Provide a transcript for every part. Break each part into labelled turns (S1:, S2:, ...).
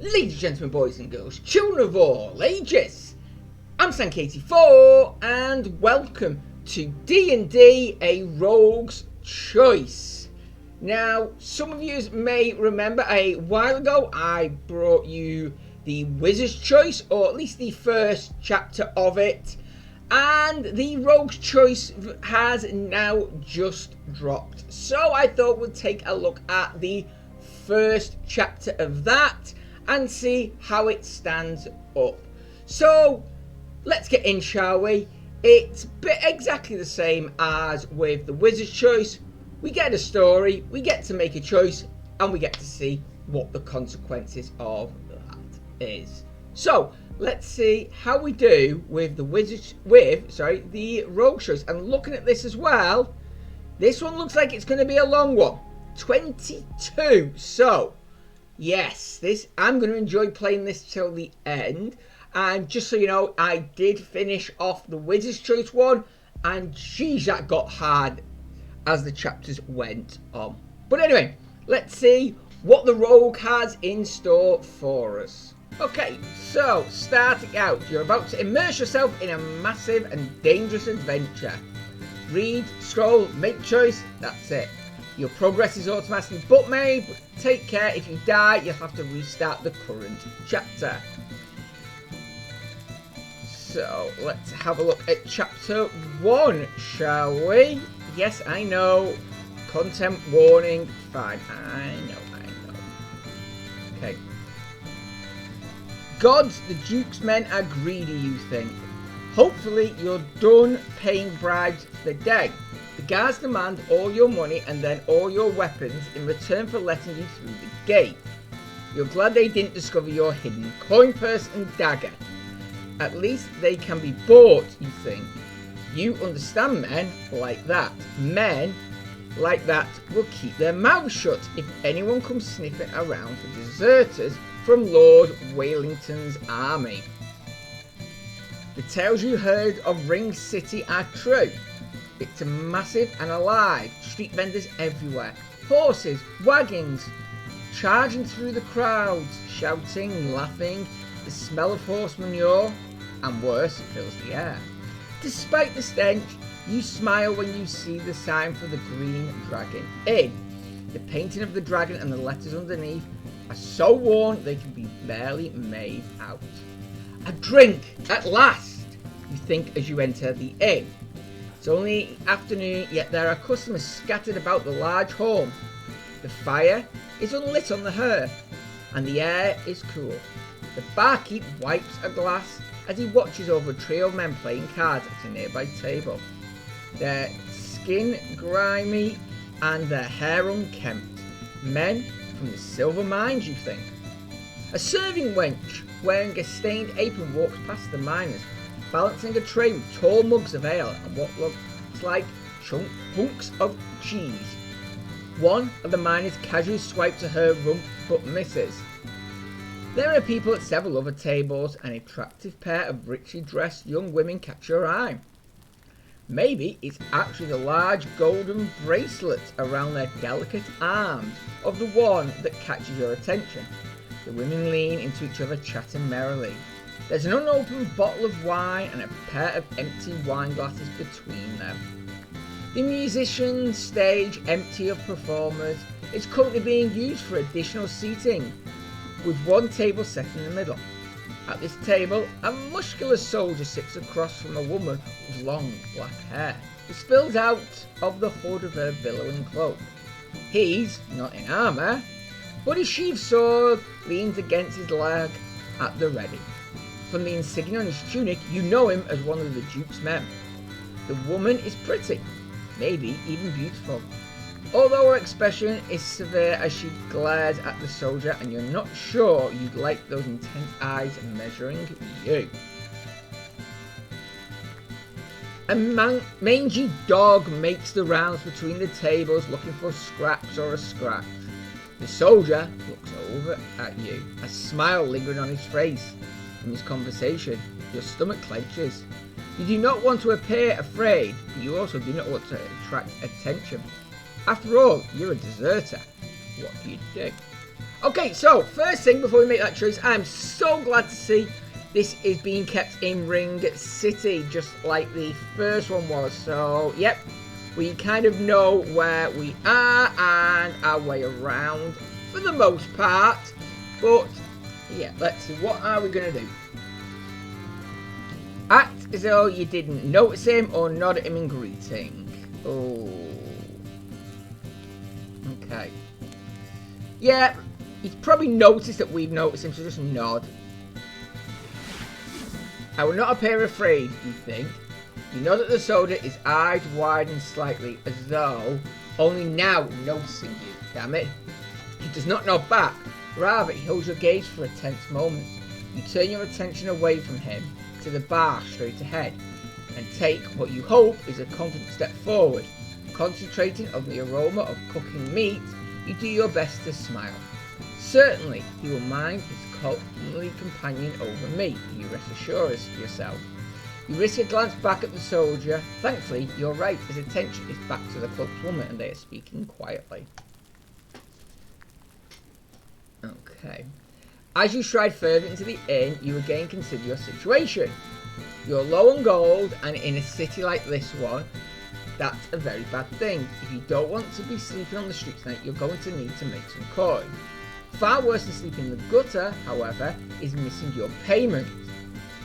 S1: Ladies and gentlemen, boys and girls, children of all ages, I'm Sankey84 and welcome to D&D A Rogue's Choice. Now, some of you may remember a while ago I brought you the Wizard's Choice, or at least the first chapter of it, and the Rogue's Choice has now just dropped. So I thought we'd take a look at the first chapter of that and see how it stands up. So let's get in, shall we? It's exactly the same as with the Wizard's Choice. We get a story, we get to make a choice, and we get to see what the consequences of that is. So let's see how we do with the the Rogue's Choice. And looking at this as well, this one looks like it's going to be a long one, 22. So yes, I'm going to enjoy playing this till the end. And just so you know, I did finish off the Wizard's Choice one, and geez, that got hard as the chapters went on. But anyway, let's see what the Rogue has in store for us. Okay, so starting out, you're about to immerse yourself in a massive and dangerous adventure. Read, scroll, make choice, that's it. Your progress is automatically book made, but take care, if you die, you'll have to restart the current chapter. So, let's have a look at chapter 1, shall we? Yes, I know. Content warning. Fine, I know. Okay. Gods, the Duke's men are greedy, you think. Hopefully, you're done paying bribes for the day. The guards demand all your money and then all your weapons in return for letting you through the gate. You're glad they didn't discover your hidden coin purse and dagger. At least they can be bought, you think. You understand men like that. Men like that will keep their mouths shut if anyone comes sniffing around for deserters from Lord Wellington's army. The tales you heard of Ring City are true. It's massive and alive. Street vendors everywhere. Horses, wagons, charging through the crowds, shouting, laughing. The smell of horse manure, and worse, fills the air. Despite the stench, you smile when you see the sign for the Green Dragon Inn. The painting of the dragon and the letters underneath are so worn they can be barely made out. A drink, at last, you think as you enter the inn. It's only afternoon, yet there are customers scattered about the large hall. The fire is unlit on the hearth, and the air is cool. The barkeep wipes a glass as he watches over a trio of men playing cards at a nearby table. Their skin grimy and their hair unkempt. Men from the silver mines, you think. A serving wench wearing a stained apron walks past the miners, balancing a tray with tall mugs of ale and what looks like hunks of cheese. One of the miners casually swipes at her rump but misses. There are people at several other tables. An attractive pair of richly dressed young women catch your eye. Maybe it's actually the large golden bracelet around their delicate arms of the one that catches your attention. The women lean into each other, chatting merrily. There's an unopened bottle of wine and a pair of empty wine glasses between them. The musician's stage, empty of performers, is currently being used for additional seating, with one table set in the middle. At this table, a muscular soldier sits across from a woman with long black hair. It spills out of the hood of her billowing cloak. He's not in armour, but his sheathed sword leans against his leg at the ready. From the insignia on his tunic, you know him as one of the Duke's men. The woman is pretty, maybe even beautiful, although her expression is severe as she glares at the soldier, and you're not sure you'd like those intense eyes measuring you. A mangy dog makes the rounds between the tables looking for scraps or a scratch. The soldier looks over at you, a smile lingering on his face. From his conversation, your stomach clenches. You do not want to appear afraid, but you also do not want to attract attention. After all, you're a deserter. What do you do? Okay, so first thing before we make that choice, I'm so glad to see this is being kept in Ring City, just like the first one was. So, yep, we kind of know where we are and our way around for the most part. But, yeah, let's see, what are we going to do? Act as though you didn't notice him or nod at him in greeting. Oh. Okay. Yeah, he's probably noticed that we've noticed him, so just nod. I will not appear afraid, you think. You know that the soldier, his eyes widen slightly, as though only now noticing you. Damn it. He does not nod back. Rather, he holds your gaze for a tense moment. You turn your attention away from him to the bar straight ahead, and take what you hope is a confident step forward. Concentrating on the aroma of cooking meat, you do your best to smile. Certainly, he will mind his comely companion over me, you rest assured yourself. You risk a glance back at the soldier. Thankfully, you're right, his attention is back to the cloaked woman and they are speaking quietly. Okay. As you stride further into the inn, you again consider your situation. You're low on gold, and in a city like this one, that's a very bad thing. If you don't want to be sleeping on the street tonight, you're going to need to make some coin. Far worse than sleeping in the gutter, however, is missing your payment.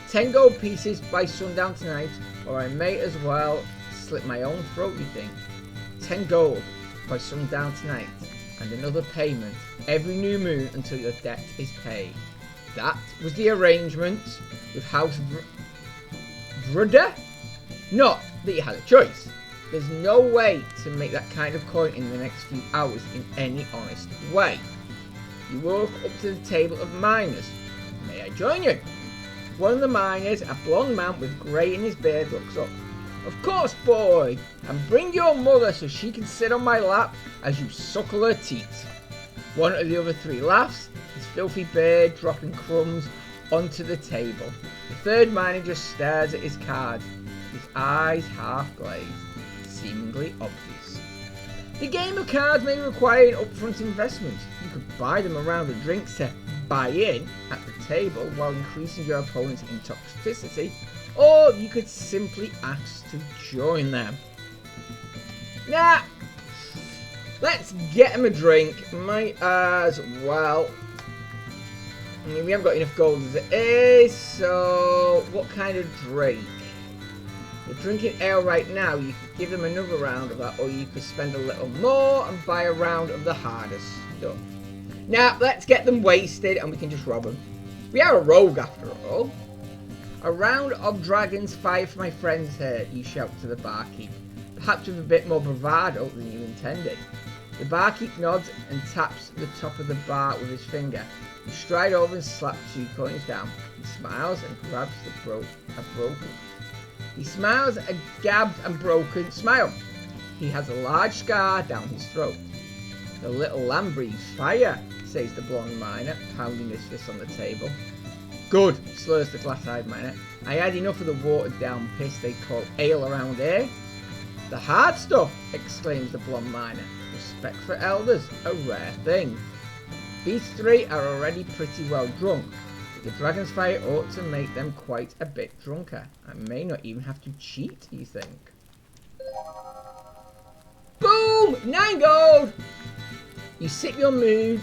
S1: 10 gold pieces by sundown tonight, or I may as well slit my own throat, you think. 10 gold by sundown tonight, and another payment every new moon until your debt is paid. That was the arrangement with House Vrudder. Not that you had a choice. There's no way to make that kind of coin in the next few hours in any honest way. You walk up to the table of miners. May I join you? One of the miners, a blonde man with grey in his beard, looks up. Of course, boy, and bring your mother so she can sit on my lap as you suckle her teat. One of the other three laughs, his filthy beard dropping crumbs onto the table. The third miner just stares at his cards, his eyes half glazed, seemingly obvious. The game of cards may require an upfront investment. You could buy them a round of drinks to buy in at the table while increasing your opponent's intoxicity, or you could simply ask to join them. Nah, let's get him a drink. Might as well. I mean, we haven't got enough gold as it is, so what kind of drink? You're drinking ale right now, you could give them another round of that, or you could spend a little more and buy a round of the hardest stuff. Now, let's get them wasted and we can just rob them. We are a rogue after all. A round of dragon's fire for my friends here, you shout to the barkeep, perhaps with a bit more bravado than you intended. The barkeep nods and taps the top of the bar with his finger. You stride over and slap 2 coins down. He smiles and grabs a broken. He smiles a gabbed and broken smile. He has a large scar down his throat. The little lamb breathes fire, says the blonde miner, pounding his fist on the table. Good, slurs the glass-eyed miner. I had enough of the watered-down piss they call ale around here. The hard stuff, exclaims the blonde miner. Respect for elders, a rare thing. These three are already pretty well drunk, but the dragon's fire ought to make them quite a bit drunker. I may not even have to cheat, you think. Boom! 9 gold! You sip your mead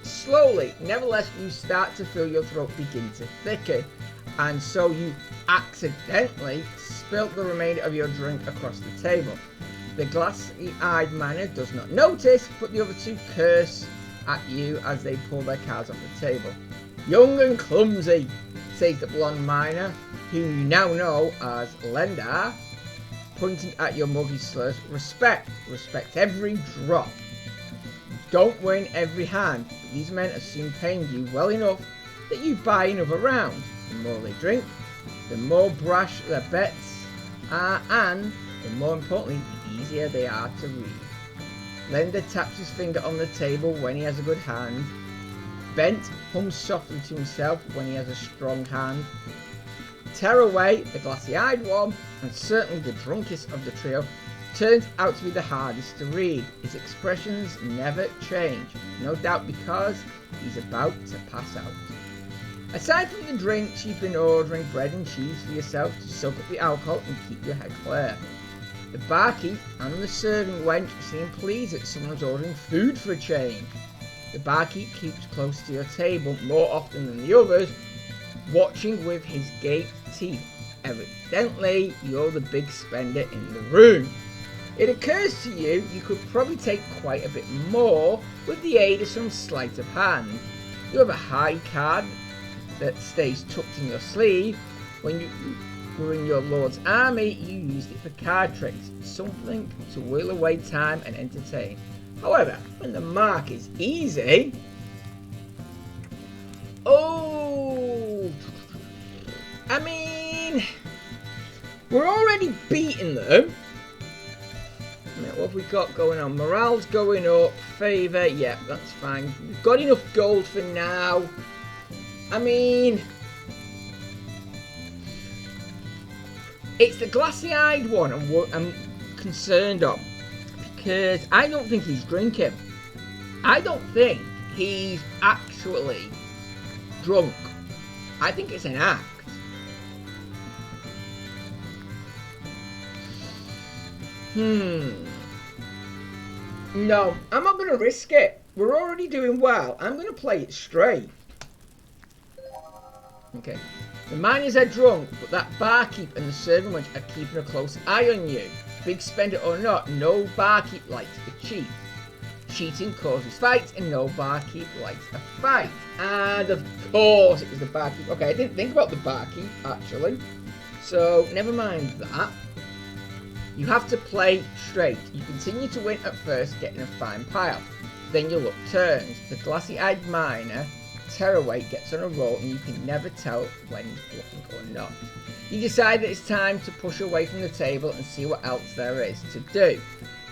S1: slowly. Nevertheless, you start to feel your throat begin to thicken, and so you accidentally spilt the remainder of your drink across the table. The glassy-eyed miner does not notice, but the other two curse at you as they pull their cards off the table. Young and clumsy, says the blonde miner, who you now know as Lendar, pointing at your muggy slurs. Respect every drop. Don't win every hand, but these men are soon paying you well enough that you buy another round. The more they drink, the more brash their bets are, and the more importantly, the easier they are to read. Lender taps his finger on the table when he has a good hand. Bent hums softly to himself when he has a strong hand. Tearaway, the glassy-eyed one, and certainly the drunkest of the trio, turns out to be the hardest to read. His expressions never change, no doubt because he's about to pass out. Aside from the drinks, you've been ordering bread and cheese for yourself to soak up the alcohol and keep your head clear. The barkeep and the serving wench seem pleased that someone's ordering food for a change. The barkeep keeps close to your table more often than the others, watching with his gaped teeth. Evidently, you're the big spender in the room. It occurs to you could probably take quite a bit more with the aid of some sleight of hand. You have a high card that stays tucked in your sleeve. When you were in your lord's army, you used it for card tricks, something to while away time and entertain. However, when the mark is easy... Oh! I mean... We're already beating them. What have we got going on? Morale's going up. Favour, yeah, that's fine. We've got enough gold for now. I mean... It's the glassy-eyed one I'm concerned of. Because I don't think he's drinking. I don't think he's actually drunk. I think it's an act. No, I'm not going to risk it. We're already doing well. I'm going to play it straight. Okay. The miners are drunk, but that barkeep and the serving wench are keeping a close eye on you. Big spender or not, no barkeep likes to cheat. Cheating causes fights, and no barkeep likes a fight. And of course it was the barkeep. Okay, I didn't think about the barkeep, actually. So, never mind that. You have to play straight. You continue to win at first, getting a fine pile. Then your luck turns. The glassy-eyed miner, Tearaway, gets on a roll and you can never tell when he's bluffing or not. You decide that it's time to push away from the table and see what else there is to do.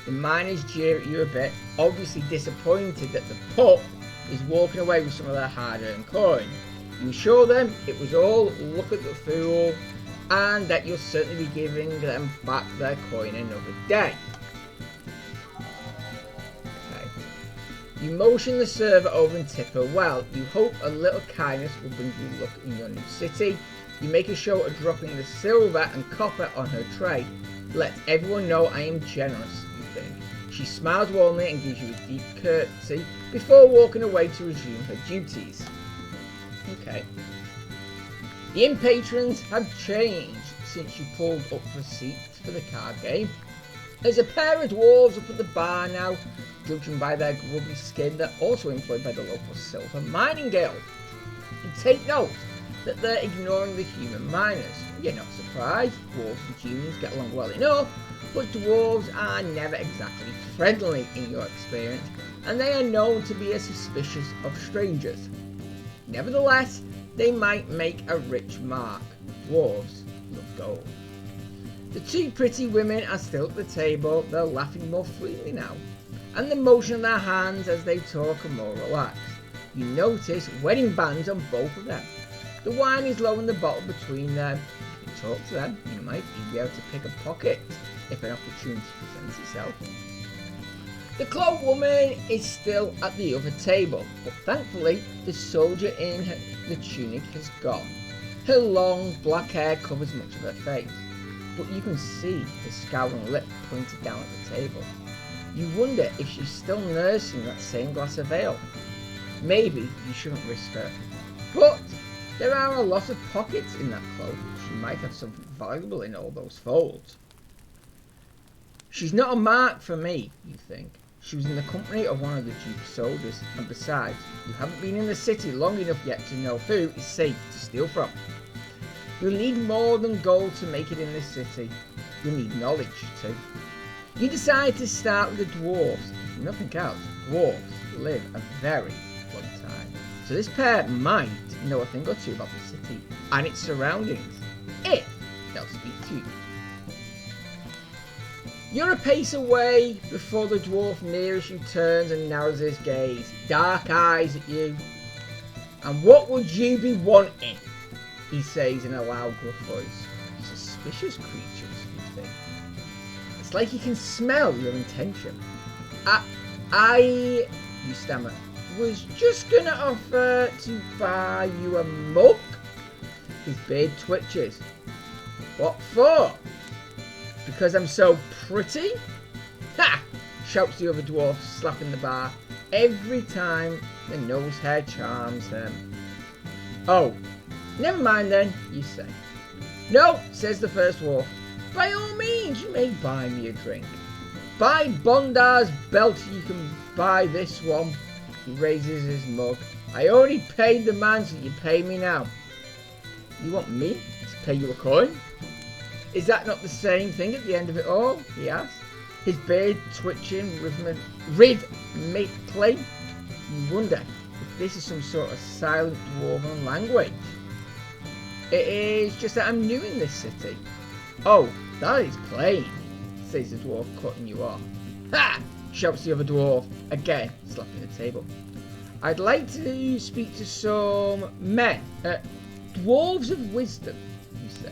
S1: The miners jeer at you a bit, obviously disappointed that the pup is walking away with some of their hard-earned coin. You assure them it was all look at the fool, and that you'll certainly be giving them back their coin another day. Okay. You motion the server over and tip her well. You hope a little kindness will bring you luck in your new city. You make a show of dropping the silver and copper on her tray. Let everyone know I am generous, you think. She smiles warmly and gives you a deep curtsy before walking away to resume her duties. Okay. The inn patrons have changed since you pulled up for seats for the card game. There's a pair of dwarves up at the bar now, judging by their grubby skin. They're also employed by the local silver mining guild. And take note that they're ignoring the human miners. You're not surprised, dwarves and humans get along well enough, but dwarves are never exactly friendly in your experience, and they are known to be suspicious of strangers. Nevertheless, they might make a rich mark. Dwarves love gold. The two pretty women are still at the table. They're laughing more freely now, and the motion of their hands as they talk are more relaxed. You notice wedding bands on both of them. The wine is low in the bottle between them. If you talk to them, you might even be able to pick a pocket if an opportunity presents itself. The cloaked woman is still at the other table, but thankfully the soldier in the tunic has gone. Her long black hair covers much of her face, but you can see the scowling lip pointed down at the table. You wonder if she's still nursing that same glass of ale. Maybe you shouldn't risk her, but there are a lot of pockets in that cloak. She might have something valuable in all those folds. She's not a mark for me, you think. She was in the company of one of the Duke's soldiers, and besides, you haven't been in the city long enough yet to know who is safe to steal from. You'll need more than gold to make it in this city. You'll need knowledge too. You decide to start with the dwarves. If nothing else, dwarves live a very long time. So this pair might know a thing or two about the city and its surroundings, if they'll speak to you. You're a pace away before the dwarf nearest you turns and narrows his gaze, dark eyes at you. And what would you be wanting? He says in a loud gruff voice. Suspicious creatures, you think. It's like he can smell your intention. I, you stammer, was just gonna offer to buy you a mug. His beard twitches. What for? Because I'm so pretty? Ha! Shouts the other dwarf, slapping the bar. Every time the nose hair charms him. Oh, never mind then, you say. No, says the first dwarf. By all means, you may buy me a drink. By Bondar's belt, you can buy this one. He raises his mug. I already paid the man, so you pay me now. You want me to pay you a coin? Is that not the same thing at the end of it all? He asks. His beard twitching rhythmically. You wonder if this is some sort of silent dwarven language. It is just that I'm new in this city. Oh, that is plain, says the dwarf, cutting you off. Ha! Shouts the other dwarf, again slapping the table. I'd like to speak to some men, dwarves of wisdom, you say.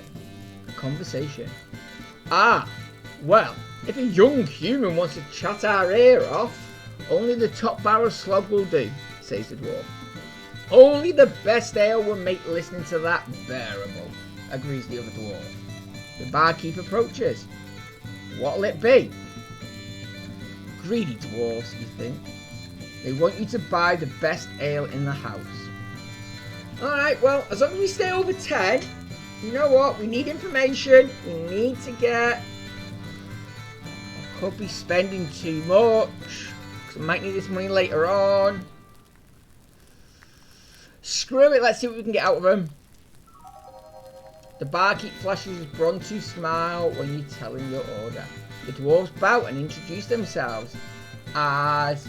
S1: A conversation. Ah, well, if a young human wants to chat our ear off, only the top barrel slug will do, says the dwarf. Only the best ale will make listening to that bearable, agrees the other dwarf. The barkeep approaches. What'll it be? Greedy dwarves, you think. They want you to buy the best ale in the house. Alright, well, as long as we stay over 10, you know what? We need information. We need to get... I could be spending too much, because I might need this money later on. Screw it, let's see what we can get out of him. The barkeep flashes his bronzy smile when you tell him your order. The dwarves bow and introduce themselves as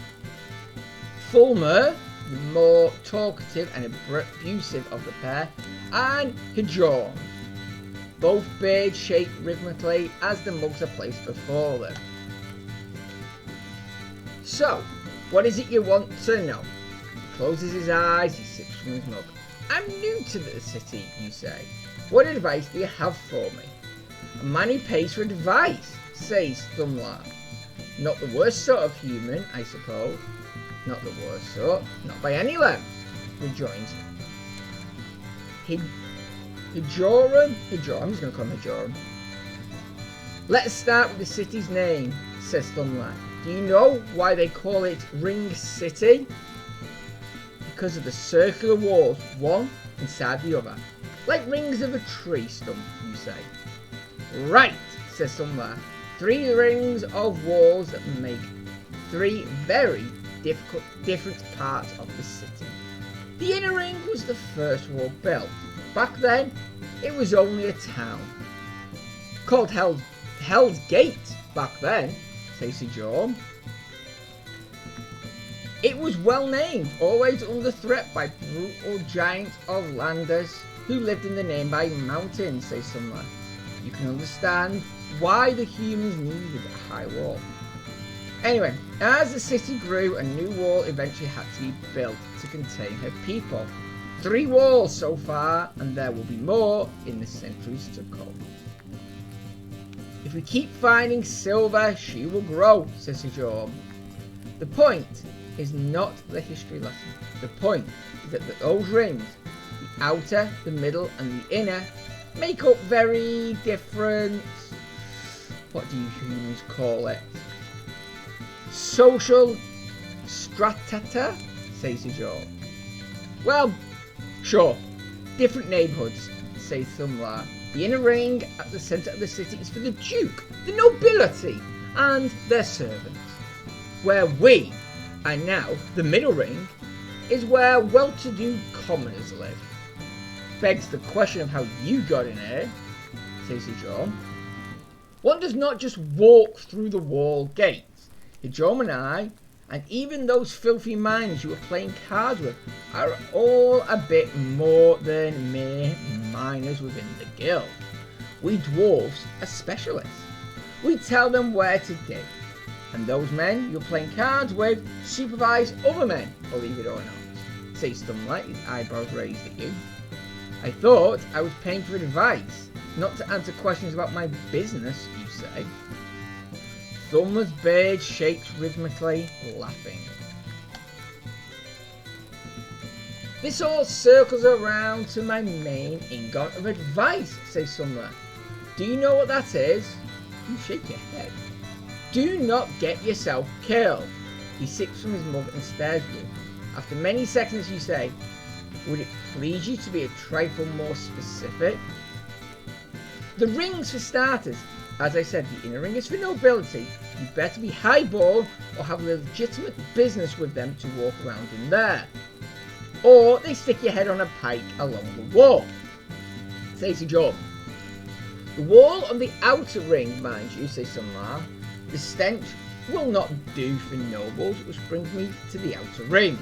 S1: Fulmer, the more talkative and abusive of the pair, and Hijorn. Both beards shake rhythmically as the mugs are placed before them. So, what is it you want to know? He closes his eyes, he sips from his mug. I'm new to the city, you say. What advice do you have for me? A man who pays for advice, says Thumlar. Not the worst sort of human, I suppose. Not the worst sort, not by any length, rejoins Hijoran. I'm just going to call him Hijoran. Let us start with the city's name, says Thumlar. Do you know why they call it Ring City? Because of the circular walls, one inside the other. Like rings of a tree stump, you say. Right, says Thumlar. 3 rings of walls that make 3 very different parts of the city. The inner ring was the first wall built. Back then, it was only a town. Called Hell's Gate back then, says John. It was well named, always under threat by brutal giants of landers who lived in the nearby mountains, says Thumlar. You can understand why the humans needed a high wall. Anyway, as the city grew, a new wall eventually had to be built to contain her people. 3 walls so far, and there will be more in the centuries to come. If we keep finding silver, she will grow, says Hijorn. The point is not the history lesson. The point is that those rings, the outer, the middle, and the inner, make up very different... what do you humans call it? Social strata, says Hijorn. Well, sure. Different neighbourhoods, says Thumlar. The inner ring at the centre of the city is for the Duke, the nobility, and their servants. Where we are now, the middle ring, is where well-to-do commoners live. Begs the question of how you got in here, says Hijorn. One does not just walk through the wall gates. Hijorn and I, and even those filthy minds you were playing cards with, are all a bit more than mere miners within the guild. We dwarves are specialists. We tell them where to dig. And those men you're playing cards with supervise other men, believe it or not, says Thumlar, his eyebrows raised at you. I thought I was paying for advice, not to answer questions about my business, you say. Thumla's beard shakes rhythmically, laughing. This all circles around to my main ingot of advice, says Thumla. Do you know what that is? You shake your head. Do not get yourself killed. He sips from his mug and stares at you. After many seconds you say, would it please you to be a trifle more specific? The rings for starters. As I said, the inner ring is for nobility. You better be highball or have legitimate business with them to walk around in there. Or they stick your head on a pike along the wall. Says Job. The wall on the outer ring, mind you, says Samar. The stench will not do for nobles, which brings me to the outer ring.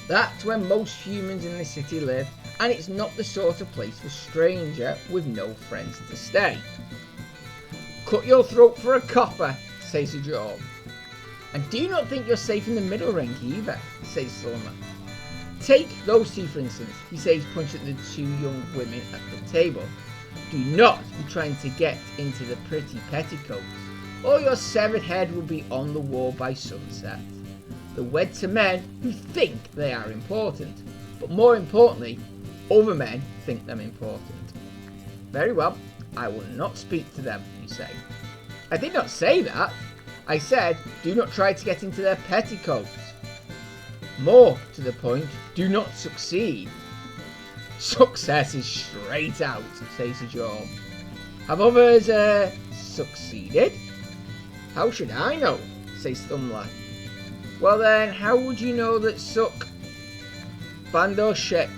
S1: That's where most humans in the city live, and it's not the sort of place for a stranger with no friends to stay. Cut your throat for a copper, says the Job. And do not think you're safe in the middle ring either, says Solomon. Take those two for instance, he says, punching at the two young women at the table. Do not be trying to get into the pretty petticoats, or your severed head will be on the wall by sunset. They're wed to men who think they are important, but more importantly, other men think them important. Very well, I will not speak to them, you say. I did not say that. I said, do not try to get into their petticoats. More to the point, do not succeed. Success is straight out, says the Job. Have others succeeded? How should I know, says Thumla. Well then, how would you know that suck Bandoshek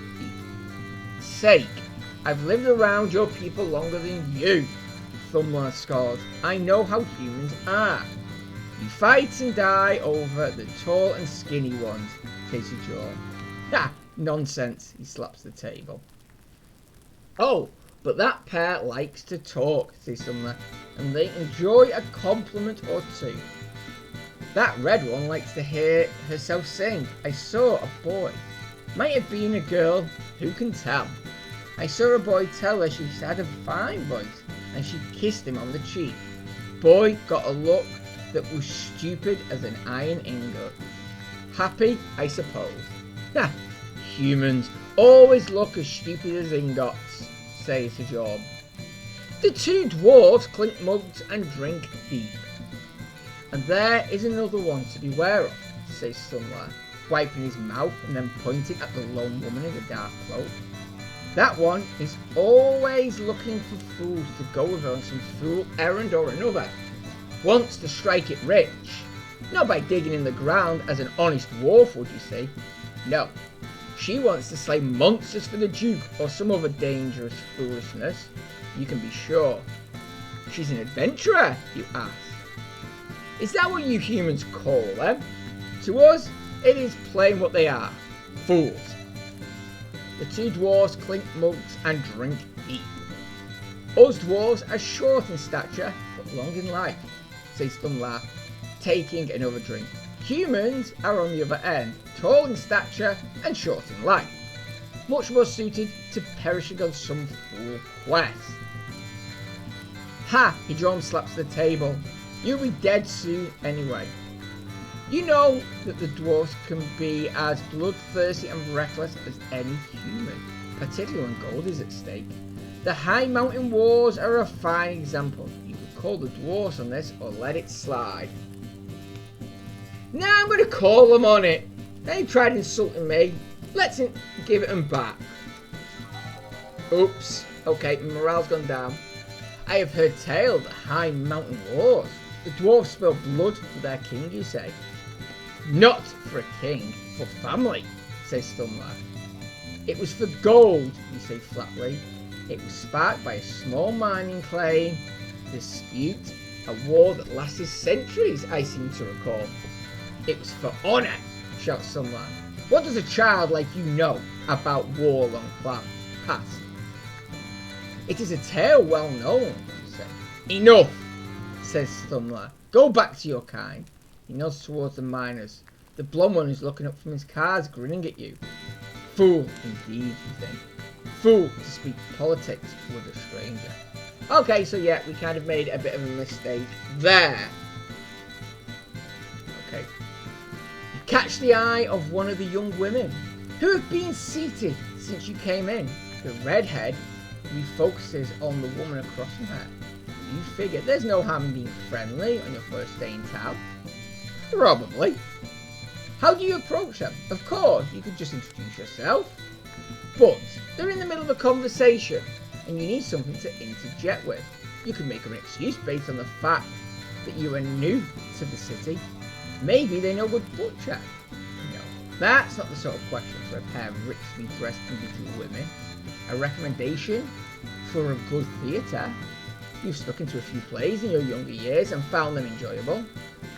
S1: sake? I've lived around your people longer than you, Thumla scored. I know how humans are. You fight and die over the tall and skinny ones, says the Job. Ha! Nonsense, he slaps the table. Oh, but that pair likes to talk, says Thumla, and they enjoy a compliment or two. That red one likes to hear herself sing. I saw a boy. Might have been a girl, who can tell? I saw a boy tell her she had a fine voice, and she kissed him on the cheek. Boy got a look that was stupid as an iron ingot. Happy, I suppose. Nah, humans always look as stupid as ingots, says the Job. The two dwarves clink mugs and drink deep. And there is another one to beware of, says Sunlight, wiping his mouth and then pointing at the lone woman in the dark cloak. That one is always looking for fools to go with her on some fool errand or another. Wants to strike it rich. Not by digging in the ground as an honest dwarf would, you see. No, she wants to slay monsters for the Duke or some other dangerous foolishness. You can be sure. She's an adventurer, you ask. Is that what you humans call them? To us, it is plain what they are. Fools. The two dwarves clink mugs and drink deep. Us dwarves are short in stature, but long in life, says Thumla, taking another drink. Humans are on the other end, tall in stature and short in life. Much more suited to perishing on some fool quest. Ha! He drum slaps the table. You'll be dead soon anyway. You know that the dwarves can be as bloodthirsty and reckless as any human, particularly when gold is at stake. The High Mountain Wars are a fine example. You could call the dwarves on this or let it slide. Now I'm going to call them on it. They tried insulting me. Let's give it them back. Oops. Okay, morale's gone down. I have heard tale of the High Mountain Wars. The dwarves spill blood for their king, you say? Not for a king, for family, says Stumlar. It was for gold, you say flatly. It was sparked by a small mining claim, dispute, a war that lasted centuries, I seem to recall. It was for honour, shouts Stumlar. What does a child like you know about war long past? It is a tale well known, you say. Enough, says Stumlar. Go back to your kind. He nods towards the miners. The blonde one is looking up from his cars, grinning at you. Fool, indeed, you think. Fool to speak politics with a stranger. Okay, so yeah, we kind of made a bit of a mistake there. Okay. You catch the eye of one of the young women who have been seated since you came in. The redhead refocuses on the woman across from her. You figure there's no harm in being friendly on your first day in town. Probably. How do you approach them? Of course, you could just introduce yourself. But they're in the middle of a conversation and you need something to interject with. You can make an excuse based on the fact that you are new to the city. Maybe they know a good butcher. No, that's not the sort of question for a pair of richly dressed individual women. A recommendation for a good theatre. You've stuck into a few plays in your younger years and found them enjoyable.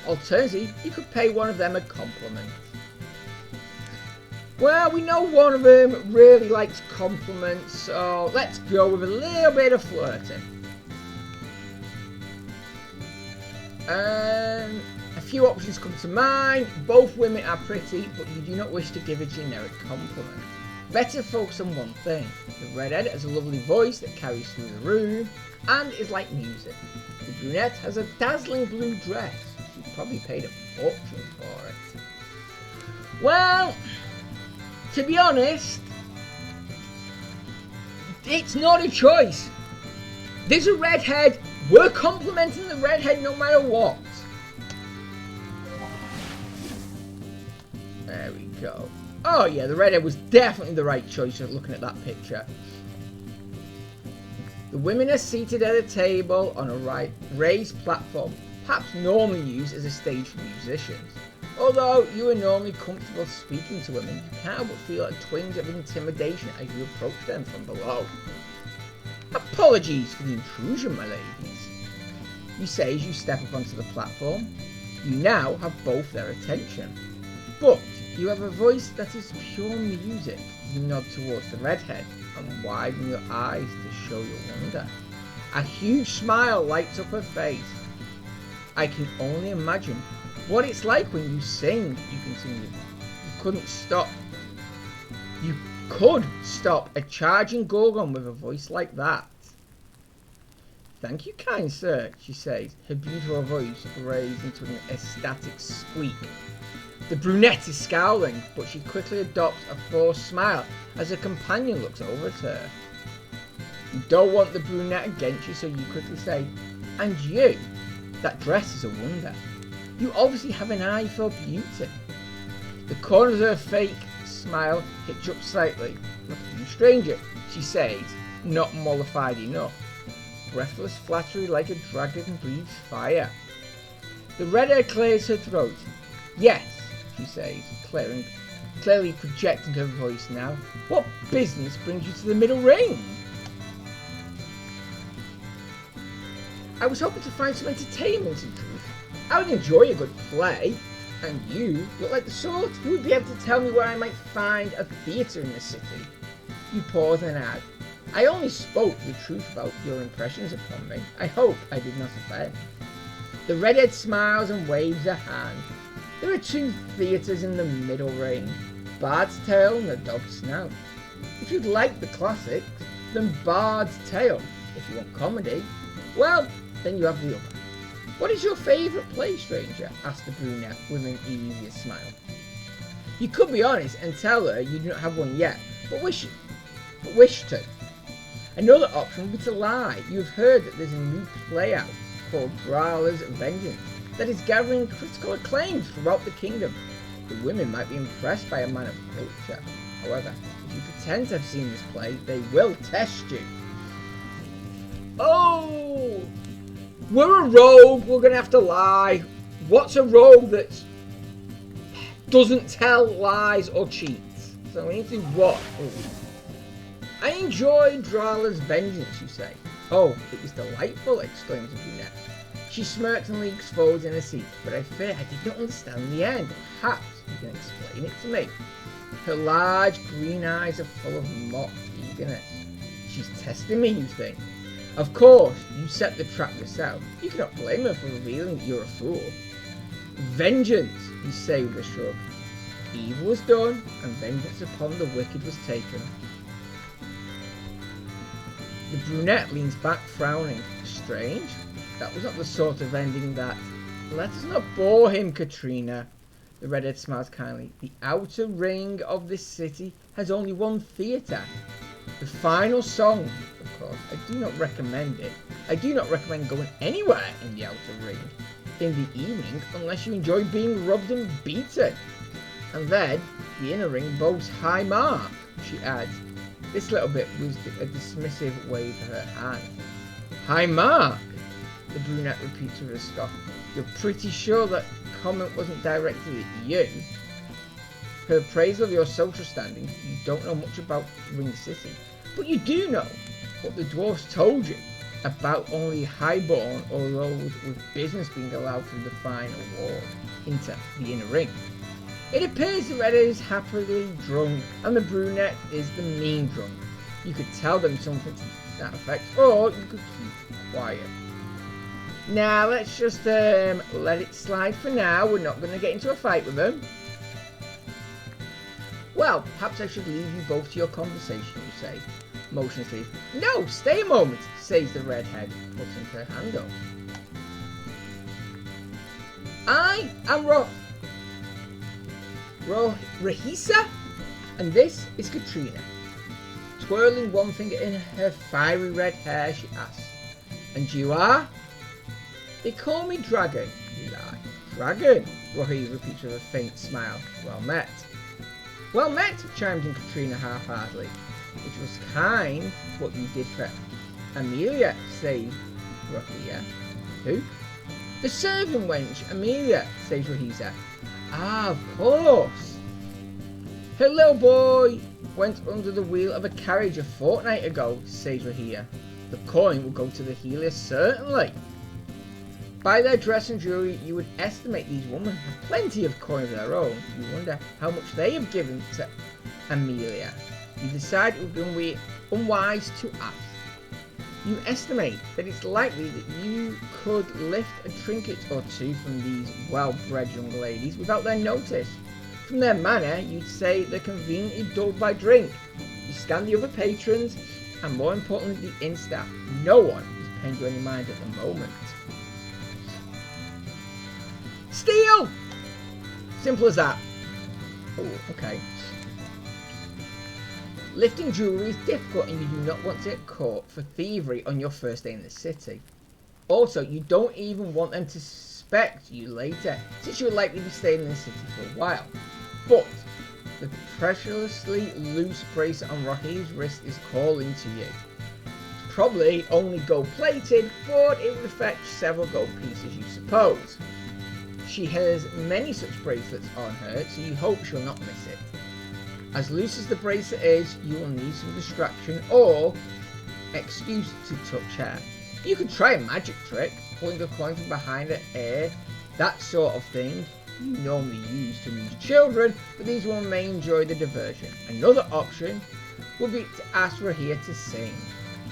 S1: Alternatively, you could pay one of them a compliment. Well, we know one of them really likes compliments, so let's go with a little bit of flirting. A few options come to mind. Both women are pretty, but you do not wish to give a generic compliment. Better focus on one thing. The redhead has a lovely voice that carries through the room and is like music. The brunette has a dazzling blue dress. She probably paid a fortune for it. Well, to be honest, it's not a choice. There's a redhead. We're complimenting the redhead no matter what. There we go. Oh yeah, the redhead was definitely the right choice looking at that picture. The women are seated at a table on a raised platform, perhaps normally used as a stage for musicians. Although you are normally comfortable speaking to women, you can't but feel a twinge of intimidation as you approach them from below. Apologies for the intrusion, my ladies, you say as you step up onto the platform. You now have both their attention, but you have a voice that is pure music. You nod towards the redhead and widen your eyes to show your wonder. A huge smile lights up her face. I can only imagine what it's like when you sing, you continue. You could stop a charging gorgon with a voice like that. Thank you, kind sir, she says, her beautiful voice raised into an ecstatic squeak. The brunette is scowling, but she quickly adopts a forced smile as her companion looks over at her. You don't want the brunette against you, so you quickly say, and you, that dress is a wonder. You obviously have an eye for beauty. The corners of her fake smile hitch up slightly. Look at you, stranger, she says, not mollified enough. Breathless flattery like a dragon breathes fire. The redhead clears her throat. Yes, she says, clearly projecting her voice now. What business brings you to the middle ring? I was hoping to find some entertainment in truth. I would enjoy a good play, and you look like the sort who would be able to tell me where I might find a theatre in the city. You pause and add, I only spoke the truth about your impressions upon me. I hope I did not offend. The redhead smiles and waves a hand. There are two theatres in the middle ring, Bard's Tale and The Dog's Snout. If you'd like the classics, then Bard's Tale. If you want comedy, well, then you have the other. What is your favourite play, stranger? Asked the brunette with an easier smile. You could be honest and tell her you do not have one yet, but wish to. Another option would be to lie. You've heard that there's a new play out called Drala's Vengeance that is gathering critical acclaim throughout the kingdom. The women might be impressed by a man of culture. However, if you pretend to have seen this play, they will test you. Oh! We're a rogue, we're going to have to lie. What's a rogue that doesn't tell lies or cheats? So we need to what? Ooh. I enjoyed Drala's Vengeance, you say. Oh, it was delightful, exclaims the brunette. She smirks and leans forward in her seat, but I fear I did not understand the end. Perhaps you can explain it to me. Her large green eyes are full of mock eagerness. She's testing me, you think. Of course, you set the trap yourself. You cannot blame her for revealing that you're a fool. Vengeance, you say with a shrug. Evil was done, and vengeance upon the wicked was taken. The brunette leans back, frowning. Strange. That was not the sort of ending that Let us not bore him, Katrina. The redhead smiles kindly. The outer ring of this city has only one theatre. The final song, of course. I do not recommend it. I do not recommend going anywhere in the outer ring in the evening unless you enjoy being rubbed and beaten. And then the inner ring boasts high mark, she adds. This little bit was a dismissive wave of her hand. High mark, the brunette repeats with a scoff. You're pretty sure that comment wasn't directed at you? Her appraisal of your social standing, you don't know much about Ring City, but you do know what the dwarfs told you about only highborn or those with business being allowed through the final wall into the inner ring. It appears the redhead is happily drunk and the brunette is the mean drunk. You could tell them something to that effect, or you could keep quiet. Now let's just let it slide for now. We're not going to get into a fight with them. Well, perhaps I should leave you both to your conversation, you say, motionlessly. No, stay a moment, says the redhead, putting her hand up. I am Rahisa, and this is Katrina. Twirling one finger in her fiery red hair, she asks, and you are? They call me Dragon, you lie. Dragon, Rohi repeats with a faint smile. Well met. Well met, chimed in Katrina half-heartedly. Which was kind what you did for Amelia, says Rahia. Who? The servant wench, Amelia, says Rahisa. Ah, of course. Her little boy went under the wheel of a carriage a fortnight ago, says Rahia. The coin will go to the healer, certainly. By their dress and jewellery, you would estimate these women have plenty of coin of their own. You wonder how much they have given to Amelia. You decide it would be unwise to ask. You estimate that it's likely that you could lift a trinket or two from these well-bred young ladies without their notice. From their manner, you'd say they're conveniently dulled by drink. You scan the other patrons, and more importantly, the inn staff. No one is paying you any mind at the moment. Steal! Simple as that. Oh, okay. Lifting jewellery is difficult and you do not want to get caught for thievery on your first day in the city. Also, you don't even want them to suspect you later, since you're likely to be staying in the city for a while. But the preciously loose bracelet on Rohi's wrist is calling to you. It's probably only gold-plated, but it would fetch several gold pieces, you suppose. She has many such bracelets on her, so you hope she'll not miss it. As loose as the bracelet is, you will need some distraction or excuse to touch her. You could try a magic trick, pulling a coin from behind her ear, that sort of thing you normally use to amuse children, but these women may enjoy the diversion. Another option would be to ask Rahia to sing.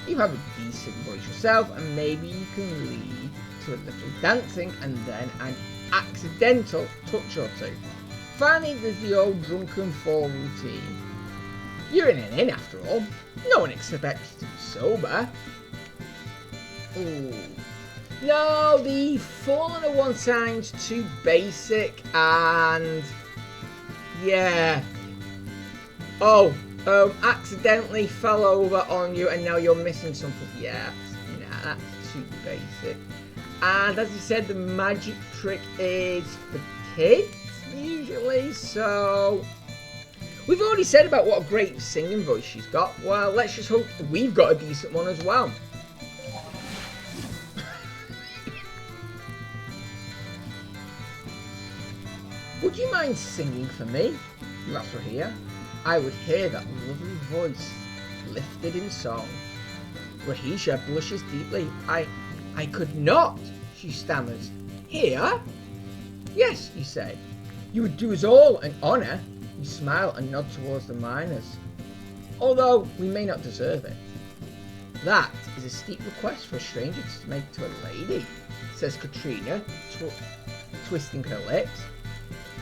S1: You have a decent voice yourself, and maybe you can lead to a little dancing and then an accidental touch or two. Finally, there's the old drunken fall routine. You're in an inn after all. No one expects you to be sober. Ooh. No, the fallen at one time's too basic and... yeah. Oh, accidentally fell over on you and now you're missing something. Yeah, nah, that's too basic. And as you said, the magic trick is for kids, usually, so... We've already said about what a great singing voice she's got. Well, let's just hope we've got a decent one as well. Would you mind singing for me? You asked Rahia. I would hear that lovely voice lifted in song. Rahia blushes deeply. I could not, she stammers. Here? Yes, you say. You would do us all an honour. You smile and nod towards the miners. Although we may not deserve it. That is a steep request for a stranger to make to a lady, says Katrina, twisting her lips.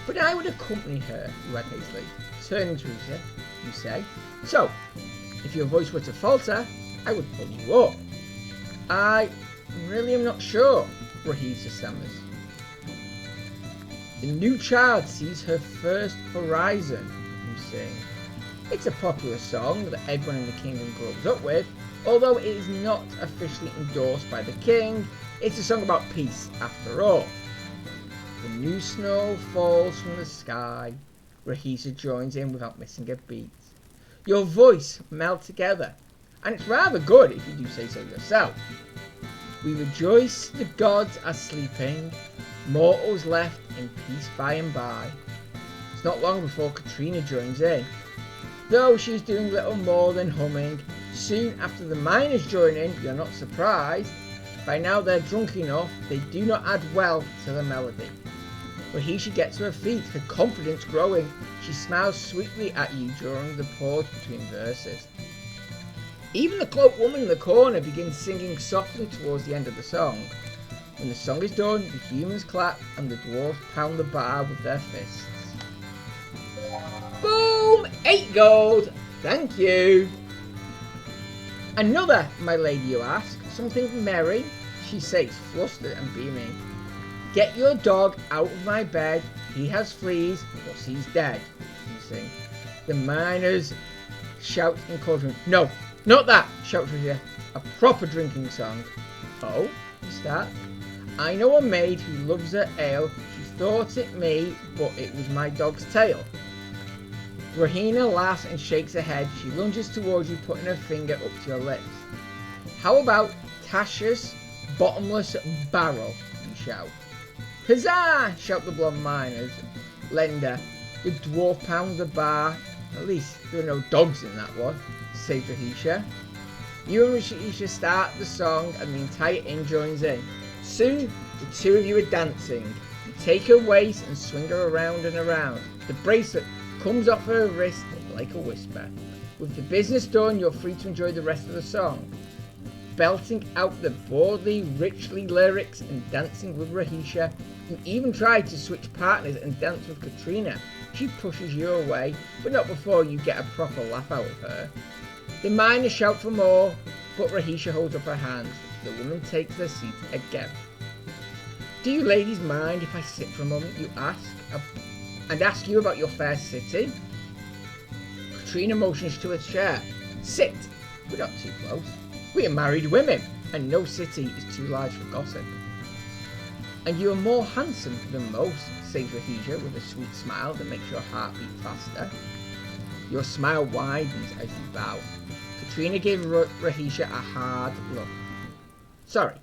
S1: But I would accompany her, you add hastily. Turning to her, you say. So, if your voice were to falter, I would pull you up. I really am not sure, Rahisa stammers. The new child sees her first horizon, you sing. It's a popular song that everyone in the kingdom grows up with, although it is not officially endorsed by the king. It's a song about peace after all. The new snow falls from the sky. Rahisha joins in without missing a beat. Your voice meld together, and it's rather good if you do say so yourself. We rejoice the gods are sleeping, mortals left in peace by and by. It's not long before Katrina joins in, though she's doing little more than humming. Soon after the miners join in, you're not surprised. By now they're drunk enough, they do not add well to the melody. Rahisha gets to her feet, her confidence growing. She smiles sweetly at you during the pause between verses. Even the cloaked woman in the corner begins singing softly towards the end of the song. When the song is done, the humans clap and the dwarves pound the bar with their fists. Boom! 8 gold! Thank you! Another, my lady, you ask. Something merry? She says, flustered and beaming. Get your dog out of my bed. He has fleas, plus he's dead, you sing. The miners shout encouragement. No, not that, shouts Rahisha. A proper drinking song. Oh, you start. I know a maid who loves her ale. She thought it me, but it was my dog's tail. Rahina laughs and shakes her head. She lunges towards you, putting her finger up to your lips. How about Tasha's bottomless barrel, you shout. Huzzah! Shout the blonde miners. Lender, the dwarf pounds the bar. At least there are no dogs in that one, says Rahisha. You and Rahisha start the song and the entire inn joins in. Soon, the two of you are dancing. You take her waist and swing her around and around. The bracelet comes off her wrist like a whisper. With the business done, you're free to enjoy the rest of the song. Belting out the broadly, richly lyrics and dancing with Rahisha. You even tried to switch partners and dance with Katrina. She pushes you away, but not before you get a proper laugh out of her. The miners shout for more, but Rahisha holds up her hand. The woman takes her seat again. Do you ladies mind if I sit for a moment, you ask, and ask you about your fair city? Katrina motions to a chair. Sit, we're not too close. We are married women, and no city is too large for gossip. And you are more handsome than most, says Rahisha with a sweet smile that makes your heart beat faster. Your smile widens as you bow. Katrina gave Rahisha a hard look. Sorry.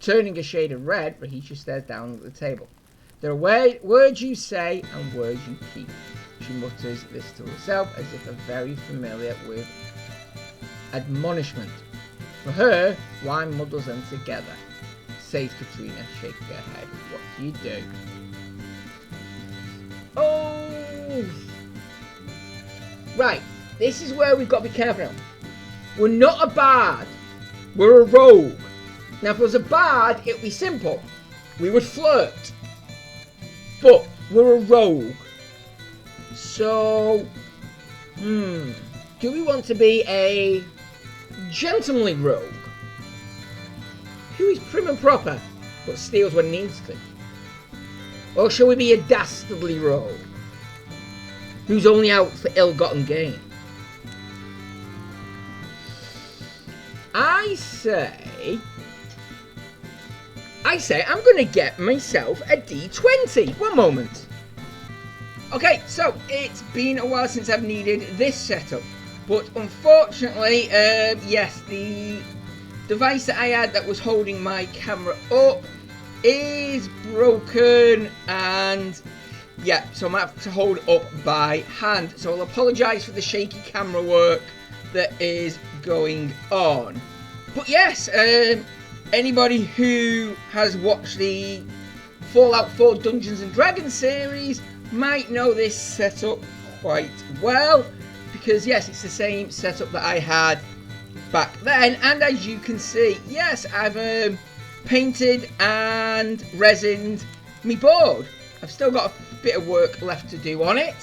S1: Turning a shade of red, Rahisha stares down at the table. There are words you say and words you keep. She mutters this to herself as if very familiar with admonishment. For her, wine muddles them together, says Katrina, shaking her head. What do you do? Oh! Right, this is where we've got to be careful now. We're not a bard, we're a rogue. Now if it was a bard, it would be simple. We would flirt. But we're a rogue. So, do we want to be a gentlemanly rogue who is prim and proper but steals when needs to? Or shall we be a dastardly rogue who's only out for ill-gotten gain? I say I'm going to get myself a D20. One moment. Okay, so it's been a while since I've needed this setup. But unfortunately, yes, the device that I had that was holding my camera up is broken. And yeah, so I might have to hold it up by hand. So I'll apologise for the shaky camera work that is going on. But yes, anybody who has watched the Fallout 4 Dungeons & Dragons series might know this setup quite well, because yes, it's the same setup that I had back then. And as you can see, yes, I've painted and resined me board. I've still got a bit of work left to do on it,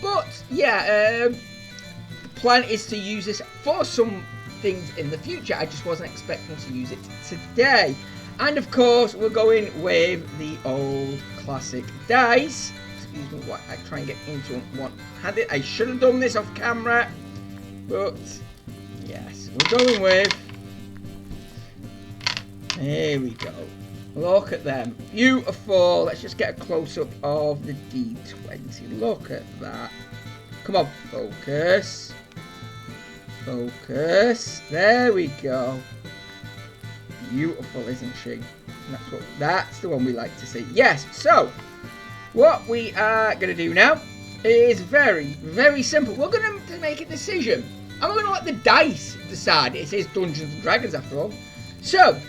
S1: but yeah, the plan is to use this for some things in the future. I just wasn't expecting to use it today. And of course, we're going with the old classic dice. Excuse me, what I try and get into one-handed. I should have done this off camera, but yes, we're going with. There we go. Look at them. Beautiful. Let's just get a close-up of the D20. Look at that. Come on, focus. Focus. There we go. Beautiful, isn't she? That's the one we like to see. Yes, so what we are going to do now is very, very simple. We're going to make a decision. And we're going to let the dice decide. It is Dungeons and Dragons after all. So,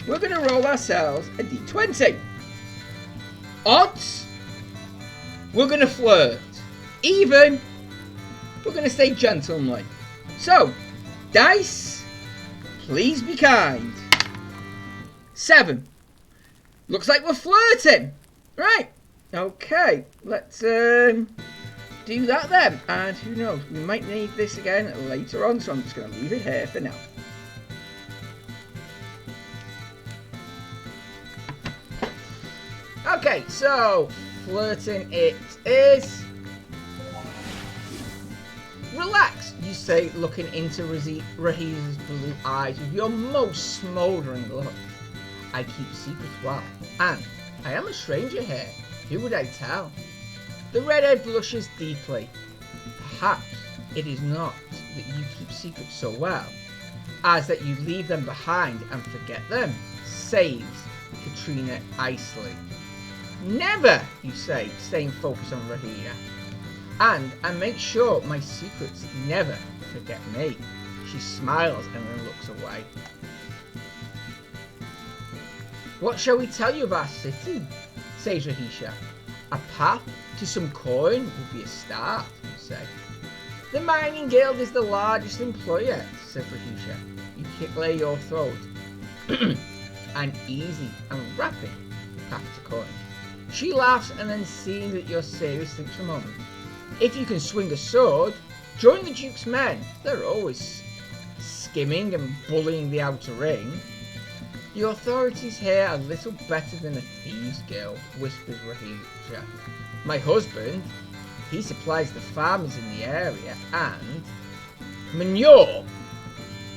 S1: we're going to roll ourselves a D20. Odds, we're going to flirt. Even, we're going to stay gentlemanly. So, dice, please be kind. 7. Looks like we're flirting. Right. Okay. Let's do that then. And who knows, we might need this again later on, so I'm just going to leave it here for now. Okay, so flirting it is. Relax, you say, looking into Rahiza's blue eyes with your most smouldering look. I keep secrets well, and I am a stranger here. Who would I tell? The redhead blushes deeply. Perhaps it is not that you keep secrets so well, as that you leave them behind and forget them, says Katrina icily. Never, you say, staying focused on Rahiza. And I make sure my secrets never forget me. She smiles and then looks away. What shall we tell you of our city? Says Rahiza. A path to some coin would be a start, you say. The mining guild is the largest employer, says Rahiza. You clear your throat. An easy and rapid path to coin. She laughs and then seeing that you're serious thinks for a moment. If you can swing a sword, join the Duke's men. They're always skimming and bullying the outer ring. The authorities here are little better than a thieves' guild, whispers Rahiza. My husband, he supplies the farmers in the area and... Manure,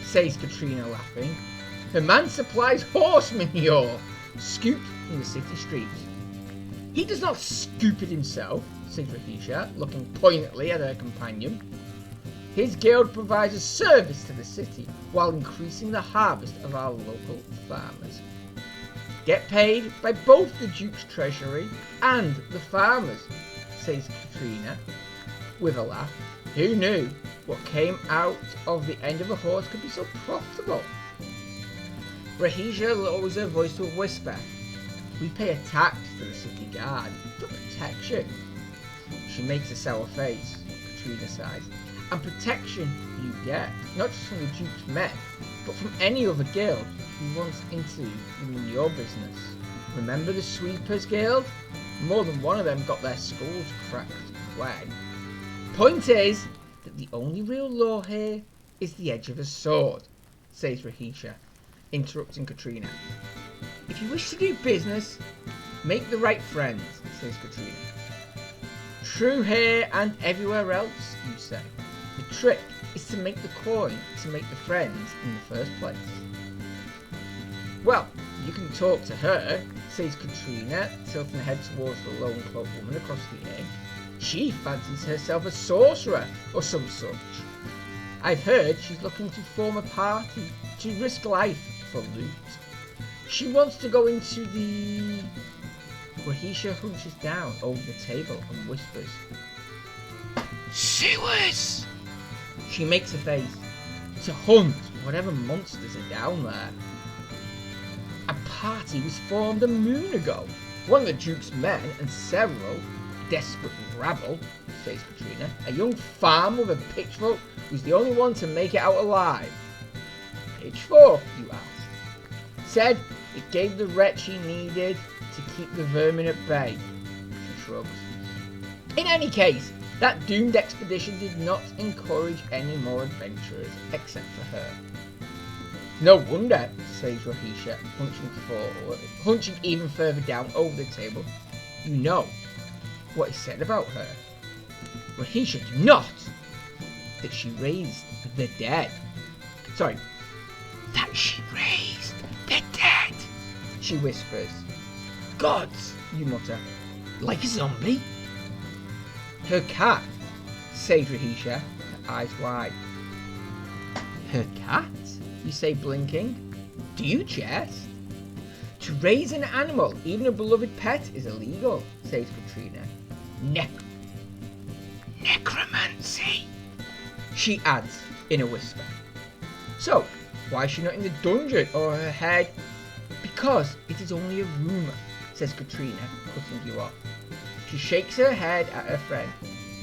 S1: says Katrina laughing. Her man supplies horse manure, scooped from the city streets. He does not scoop it himself, says Rahiza, looking poignantly at her companion. His guild provides a service to the city while increasing the harvest of our local farmers. Get paid by both the Duke's treasury and the farmers, says Katrina, with a laugh. Who knew what came out of the end of a horse could be so profitable? Rahiza lowers her voice to a whisper. We pay a tax to the city guard for protection. She makes a sour face. Katrina sighs. And protection you get, not just from the Duke's men, but from any other guild who wants into your business. Remember the Sweepers Guild? More than one of them got their skulls cracked when. Point is that the only real law here is the edge of a sword, says Rahiza, interrupting Katrina. If you wish to do business, make the right friends, says Katrina. True here and everywhere else, you say. The trick is to make the coin, to make the friends in the first place. Well, you can talk to her, says Katrina, tilting her head towards the lone cloaked woman across the air. She fancies herself a sorcerer or some such. I've heard she's looking to form a party to risk life for loot. She wants to go into the... Rahiza hunches down over the table and whispers. Sewers! She makes a face. To hunt whatever monsters are down there. A party was formed a moon ago. One of the Duke's men and several desperate rabble, says Katrina. A young farmer with a pitchfork was the only one to make it out alive. Pitchfork, you ask? Said it gave the wretch he needed to keep the vermin at bay. She shrugs. In any case, that doomed expedition did not encourage any more adventurers except for her. No wonder, says Rahisha, hunching even further down over the table. You know what is said about her. Rahisha, do not! That she raised the dead. Sorry. That she raised the dead, she whispers. Gods, you mutter. Like a zombie? Her cat, says Rahisha, her eyes wide. Her cat? You say, blinking. Do you jest? To raise an animal, even a beloved pet, is illegal, says Katrina. Necromancy, she adds in a whisper. So, why is she not in the dungeon or her head? Because it is only a rumour, says Katrina, cutting you off. She shakes her head at her friend.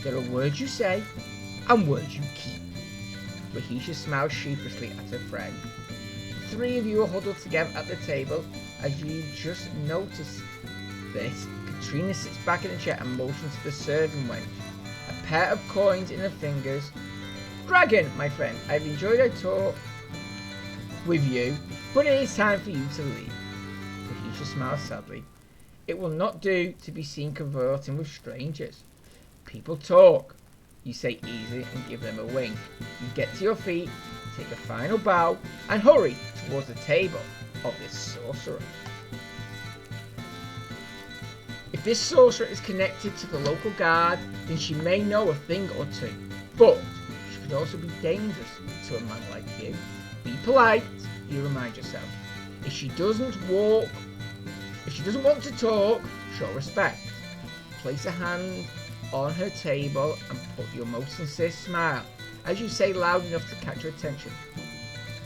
S1: There are words you say and words you keep. Rahisha smiles sheepishly at her friend. The three of you are huddled together at the table. As you just notice this, Katrina sits back in a chair and motions to the serving wench. A pair of coins in her fingers. Dragon, my friend, I've enjoyed our talk with you, but it is time for you to leave. Rahisha smiles sadly. It will not do to be seen conversing with strangers. People talk. You say easy and give them a wink. You get to your feet, take a final bow, and hurry towards the table of this sorcerer. If this sorcerer is connected to the local guard, then she may know a thing or two. But she could also be dangerous to a man like you. Be polite, you remind yourself. If she doesn't want to talk, show respect. Place a hand on her table and put your most sincere smile as you say loud enough to catch her attention.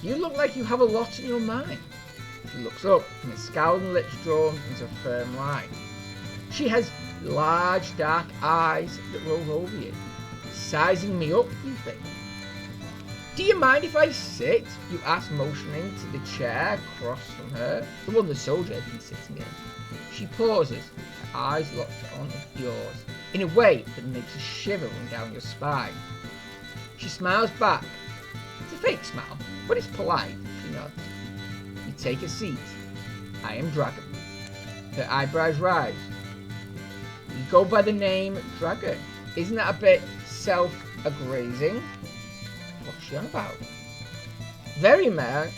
S1: You look like you have a lot on your mind. She looks up and her scowling lips drawn into a firm line. She has large dark eyes that roll over you. Sizing me up, you think. Do you mind if I sit? You ask, motioning to the chair across from her, the one the soldier had been sitting in. She pauses, her eyes locked on yours, in a way that makes a shiver run down your spine. She smiles back. It's a fake smile, but it's polite, she nods. You take a seat. I am Dragon. Her eyebrows rise. You go by the name Dragon. Isn't that a bit self-aggrandizing? What's she on about? Very well,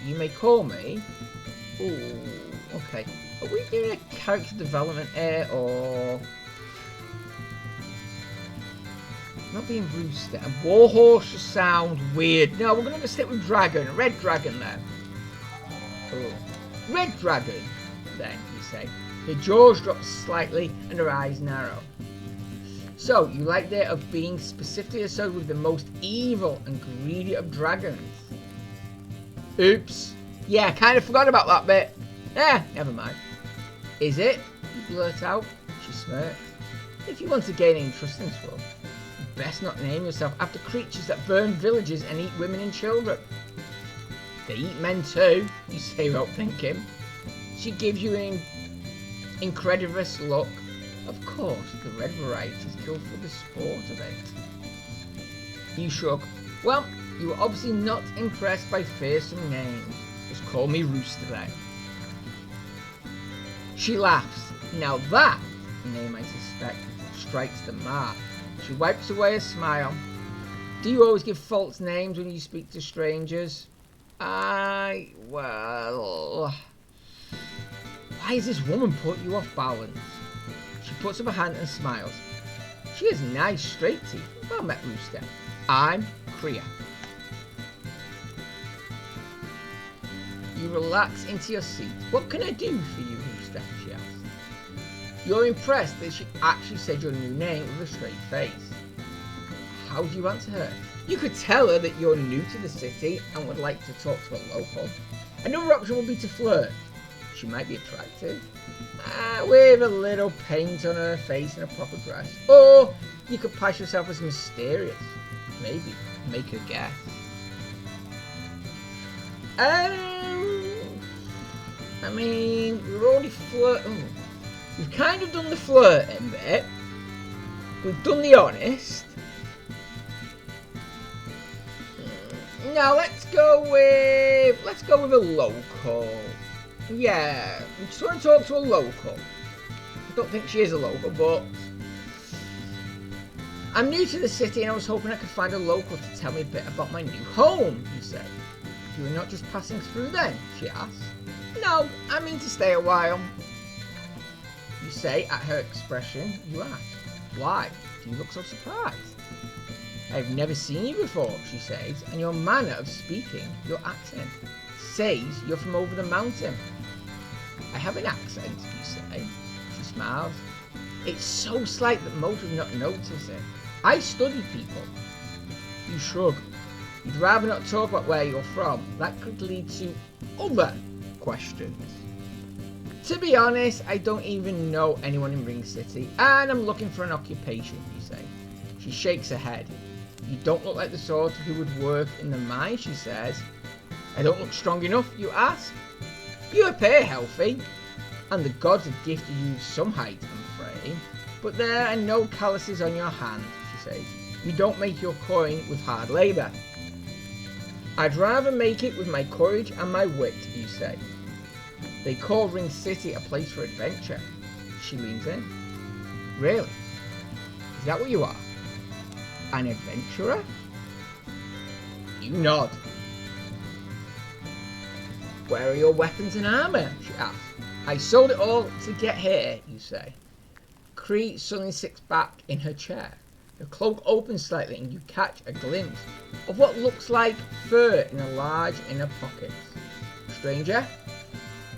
S1: you may call me. Ooh, okay. Are we doing a character development here, or... Not being Rooster. And Warhorse just sound weird. No, we're going to stick with Dragon. Red Dragon then. Ooh. Red Dragon, then, you say. Her jaws drop slightly and her eyes narrow. So, you like the idea of being specifically associated with the most evil and greedy of dragons? Oops. Yeah, I kind of forgot about that bit. Never mind. Is it? You blurt out. She smirks. If you want to gain interest in this world, you best not name yourself after creatures that burn villages and eat women and children. They eat men too, you say without thinking. She gives you an incredulous look. Of course, the red variety is killed for the sport of it. You shrug. Well, you are obviously not impressed by fearsome names. Just call me Rooster then. She laughs. Now that name, I suspect, strikes the mark. She wipes away a smile. Do you always give false names when you speak to strangers? Well... Why has this woman put you off balance? She puts up a hand and smiles. She has nice straight teeth. Well met, Rooster. I'm Kriya. You relax into your seat. What can I do for you, Rooster? She asks. You're impressed that she actually said your new name with a straight face. How do you answer her? You could tell her that you're new to the city and would like to talk to a local. Another option would be to flirt. She might be attractive, with a little paint on her face and a proper dress. Or you could pass yourself as mysterious. Maybe make her guess. I mean, we're already flirting. We've kind of done the flirting bit. We've done the honest. Now let's go with a local. Yeah, we just want to talk to a local. I don't think she is a local, but I'm new to the city and I was hoping I could find a local to tell me a bit about my new home, you say. You were not just passing through then, she asks. No, I mean to stay a while. You say at her expression, you ask, why do you look so surprised? I've never seen you before, she says, and your manner of speaking, your accent, says you're from over the mountain. I have an accent, you say. She smiles. It's so slight that most would not notice it. I study people. You shrug. You'd rather not talk about where you're from. That could lead to other questions. To be honest, I don't even know anyone in Ring City, and I'm looking for an occupation, you say. She shakes her head. You don't look like the sort who would work in the mine, she says. I don't look strong enough, you ask. You appear healthy, and the gods have gifted you some height and frame, but there are no calluses on your hand, she says. You don't make your coin with hard labour. I'd rather make it with my courage and my wit, you say. They call Ring City a place for adventure. She leans in. Really? Is that what you are? An adventurer? You nod. Where are your weapons and armour? She asks. I sold it all to get here, you say. Cree suddenly sits back in her chair. Her cloak opens slightly and you catch a glimpse of what looks like fur in a large inner pocket. Stranger,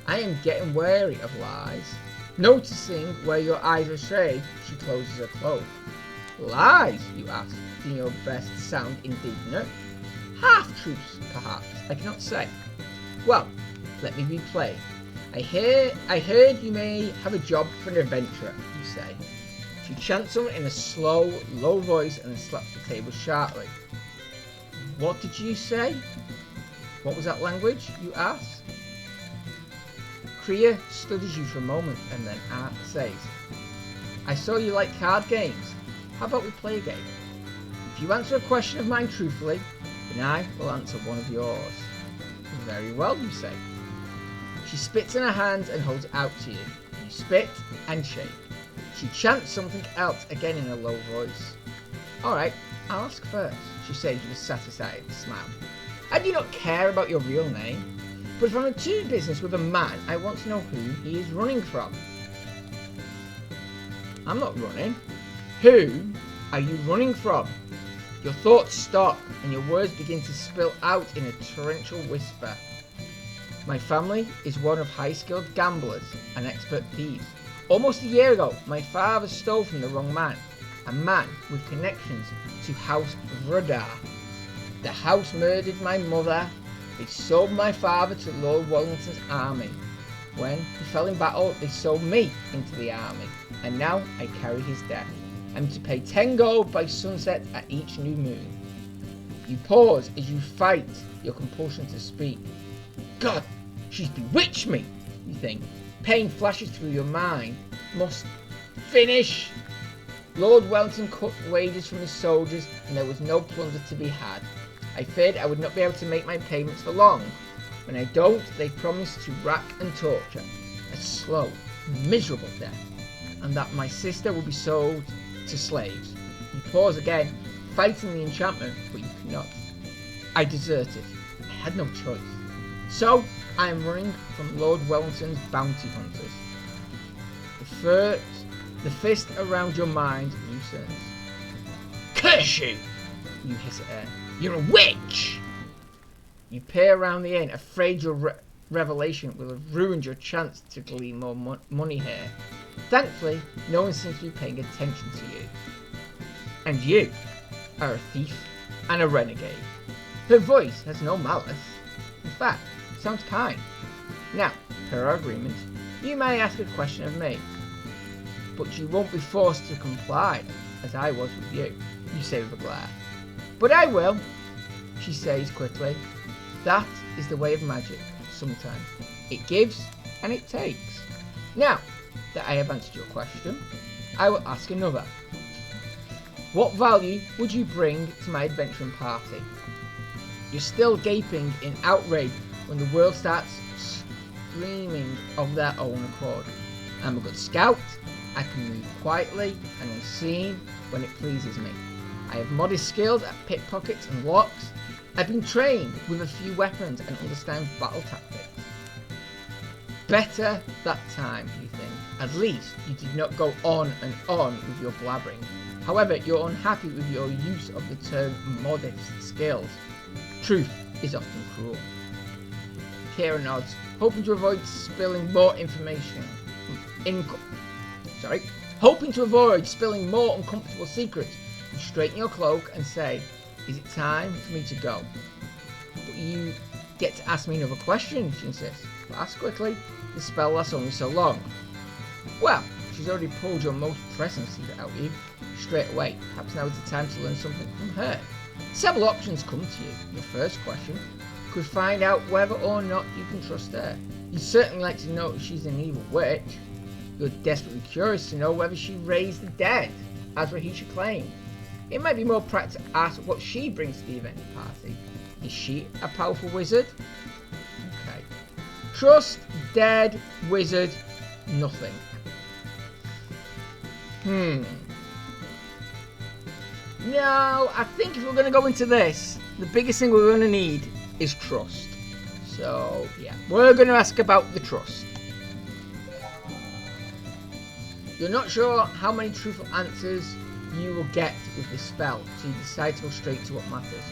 S1: I am getting wary of lies. Noticing where your eyes are strayed, she closes her cloak. Lies, you ask, doing your best to sound indignant. Half-truths, perhaps, I cannot say. Well, let me be plain. I heard you may have a job for an adventurer, you say. She chants something in a slow, low voice and then slaps the table sharply. What did you say? What was that language, you ask? Kriya studies you for a moment and then says, I saw you like card games. How about we play a game? If you answer a question of mine truthfully, then I will answer one of yours. Very well, you say. She spits in her hands and holds it out to you. You spit and shake. She chants something else again in a low voice. Alright, I'll ask first, she says with a satisfied smile. I do not care about your real name, but if I'm to do business with a man, I want to know who he is running from. I'm not running. Who are you running from? Your thoughts stop and your words begin to spill out in a torrential whisper. My family is one of high-skilled gamblers and expert thieves. Almost a year ago, my father stole from the wrong man, a man with connections to House Vrudar. The house murdered my mother. They sold my father to Lord Wellington's army. When he fell in battle, they sold me into the army, and now I carry his death. I'm to pay 10 gold by sunset at each new moon. You pause as you fight your compulsion to speak. God, she's bewitched me, you think. Pain flashes through your mind. Must finish. Lord Wellington cut wages from his soldiers and there was no plunder to be had. I feared I would not be able to make my payments for long. When I don't, they promise to rack and torture. A slow, miserable death. And that my sister will be sold to slaves. You pause again, fighting the enchantment, but you cannot. I deserted. I had no choice. So, I am running from Lord Wellington's bounty hunters. The fist around your mind loosens. Curse you! You hiss at her. You're a witch! You peer around the inn, afraid your revelation will have ruined your chance to glean more money here. Thankfully, no one seems to be paying attention to you. And you are a thief and a renegade. Her voice has no malice. In fact, it sounds kind. Now, per our agreement, you may ask a question of me, but you won't be forced to comply, as I was with you, you say with a glare. But I will, she says quickly. That is the way of magic, sometimes. It gives and it takes. Now that I have answered your question, I will ask another. What value would you bring to my adventuring party? You're still gaping in outrage when the world starts screaming of their own accord. I'm a good scout. I can move quietly and unseen when it pleases me. I have modest skills at pickpockets and locks. I've been trained with a few weapons and understand battle tactics. Better that time, you think. At least you did not go on and on with your blabbering. However, you're unhappy with your use of the term modest skills. Truth is often cruel. Kira nods, hoping to avoid spilling more information. Hoping to avoid spilling more uncomfortable secrets. You straighten your cloak and say, is it time for me to go? But you get to ask me another question, she insists. But ask quickly, the spell lasts only so long. Well, she's already pulled your most pressing secret out of you straight away. Perhaps now is the time to learn something from her. Several options come to you. Your first question could find out whether or not you can trust her. You'd certainly like to know if she's an evil witch. You're desperately curious to know whether she raised the dead, as Rahisha claimed. It might be more practical to ask what she brings to the event party. Is she a powerful wizard? Okay. Trust, dead, wizard, nothing. Now, I think if we're going to go into this, the biggest thing we're going to need is trust. So, yeah, we're going to ask about the trust. You're not sure how many truthful answers you will get with this spell, so you decide to go straight to what matters.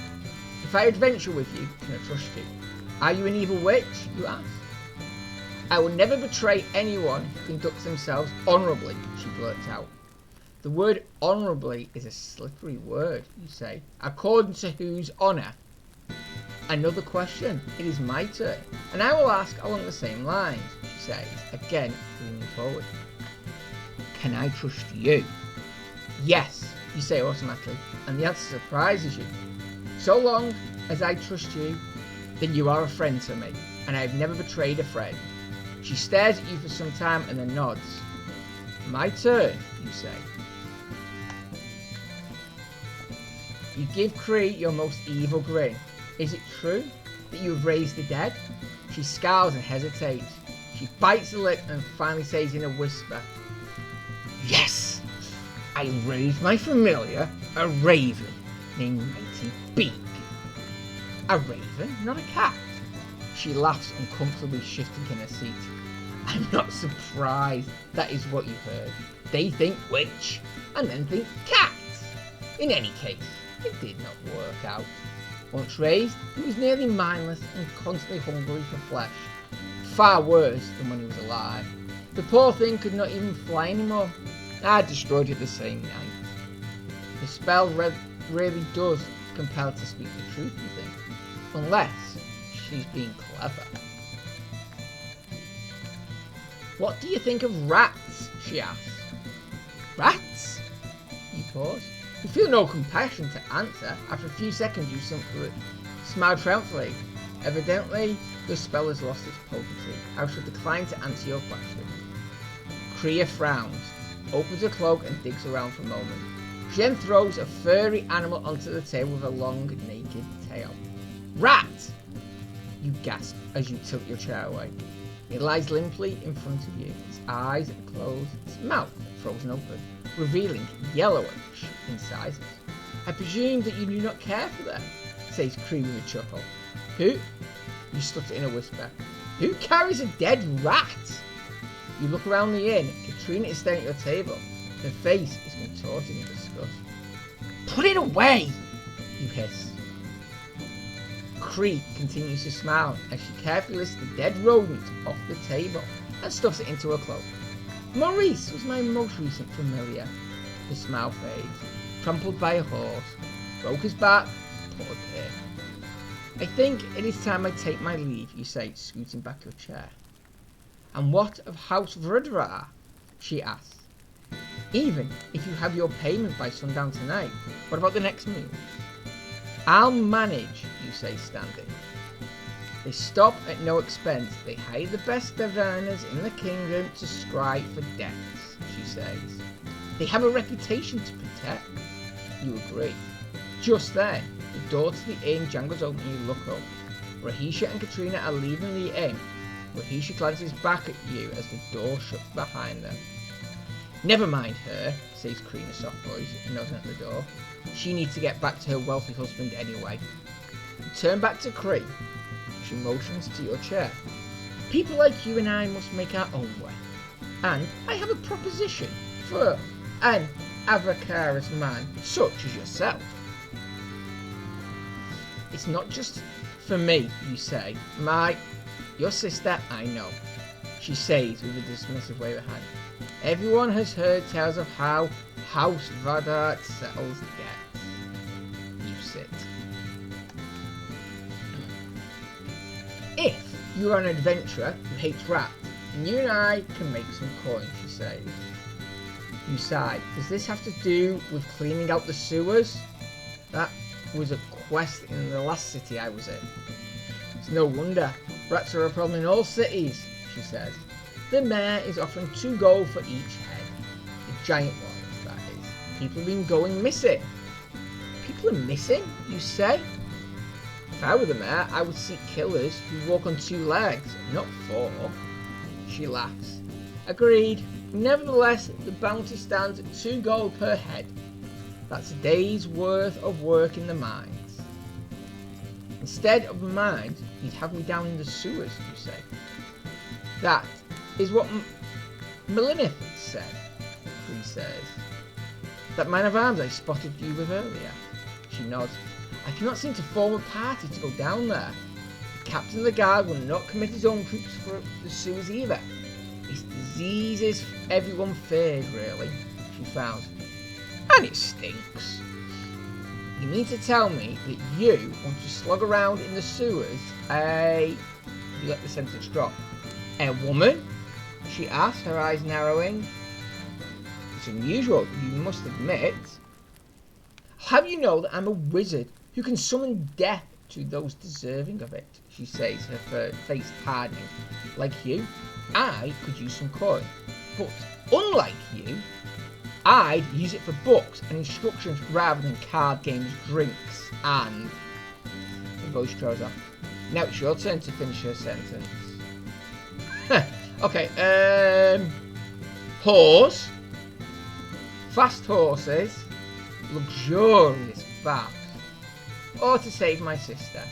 S1: If I adventure with you, can I trust you? Are you an evil witch, you ask? I will never betray anyone who conducts themselves honourably, she blurts out. The word honourably is a slippery word, you say. According to whose honour? Another question. It is my turn, and I will ask along the same lines, she says, again leaning forward. Can I trust you? Yes, you say automatically, and the answer surprises you. So long as I trust you, then you are a friend to me, and I have never betrayed a friend. She stares at you for some time and then nods. My turn, you say. You give Cree your most evil grin. Is it true that you have raised the dead? She scowls and hesitates. She bites the lip and finally says in a whisper, yes, I raised my familiar, a raven named Mighty Beak. A raven, not a cat. She laughs uncomfortably, shifting in her seat. I'm not surprised that is what you heard. They think witch, and then think cat. In any case, it did not work out. Once raised, he was nearly mindless and constantly hungry for flesh. Far worse than when he was alive. The poor thing could not even fly anymore. I destroyed it the same night. The spell really does compel her to speak the truth, you think. Unless she's being clever. What do you think of rats? She asks. Rats? You pause. You feel no compassion to answer. After a few seconds you simply smile triumphantly. Evidently, the spell has lost its potency. I shall decline to answer your question. Kriya frowns, opens her cloak and digs around for a moment. She then throws a furry animal onto the table with a long, naked tail. Rat! You gasp as you tilt your chair away. It lies limply in front of you. Its eyes are closed, its mouth frozen open, revealing yellowish incisors. I presume that you do not care for them, says Cree with a chuckle. Who? You stutter in a whisper. Who carries a dead rat? You look around the inn. Katrina is staring at your table. Her face is contorted in disgust. Put it away! You hiss. Cree continues to smile as she carefully lifts the dead rodent off the table and stuffs it into her cloak. Maurice was my most recent familiar. The smile fades. Trampled by a horse. Broke his back. Poor dear. I think it is time I take my leave, you say, scooting back your chair. And what of House Vrudra? She asks. Even if you have your payment by sundown tonight, what about the next meal? I'll manage, you say, standing. They stop at no expense. They hire the best tavernas in the kingdom to scribe for debts, she says. They have a reputation to protect. You agree. Just then, The door to the inn jangles open and you look up. Rahisha and Katrina are leaving the inn. Rahisha glances back at you as the door shuts behind them. Never mind her, says Kree in a soft voice and nods at the door. She needs to get back to her wealthy husband anyway. You turn back to Kree. She motions to your chair. People like you and I must make our own way. And I have a proposition for an avaricious man such as yourself. It's not just for me, you say. Your sister, I know, she says with a dismissive wave of her hand. Everyone has heard tales of how House Vardart settles debts. You sit. If you are an adventurer who hates rats, then you and I can make some coin, she says. You sigh. Does this have to do with cleaning out the sewers? That was a quest in the last city I was in. It's no wonder. Rats are a problem in all cities, she says. The mayor is offering 2 gold for each head. The giant ones, that is. People have been going missing. People are missing, you say? If I were the mayor, I would seek killers who walk on 2 legs, not 4. She laughs. Agreed. Nevertheless, the bounty stands at 2 gold per head. That's a day's worth of work in the mines. Instead of the mines, you'd have me down in the sewers, you say. That is what Melinith said, Kree says. That man of arms I spotted you with earlier. She nods. I cannot seem to form a party to go down there. The captain of the guard will not commit his own troops for the sewers either. It's diseases everyone fears, really, she frowns. And it stinks. You mean to tell me that you want to slug around in the sewers You let the sentence drop. A woman? She asked, her eyes narrowing. It's unusual, you must admit. How do you know that I'm a wizard who can summon death to those deserving of it? She says, her face hardening. Like you, I could use some coin. But unlike you, I'd use it for books and instructions rather than card games, drinks, and... The voice throws off. Now it's your turn to finish her sentence. Okay, horse. Fast horses. Luxurious baths. Or to save my sister.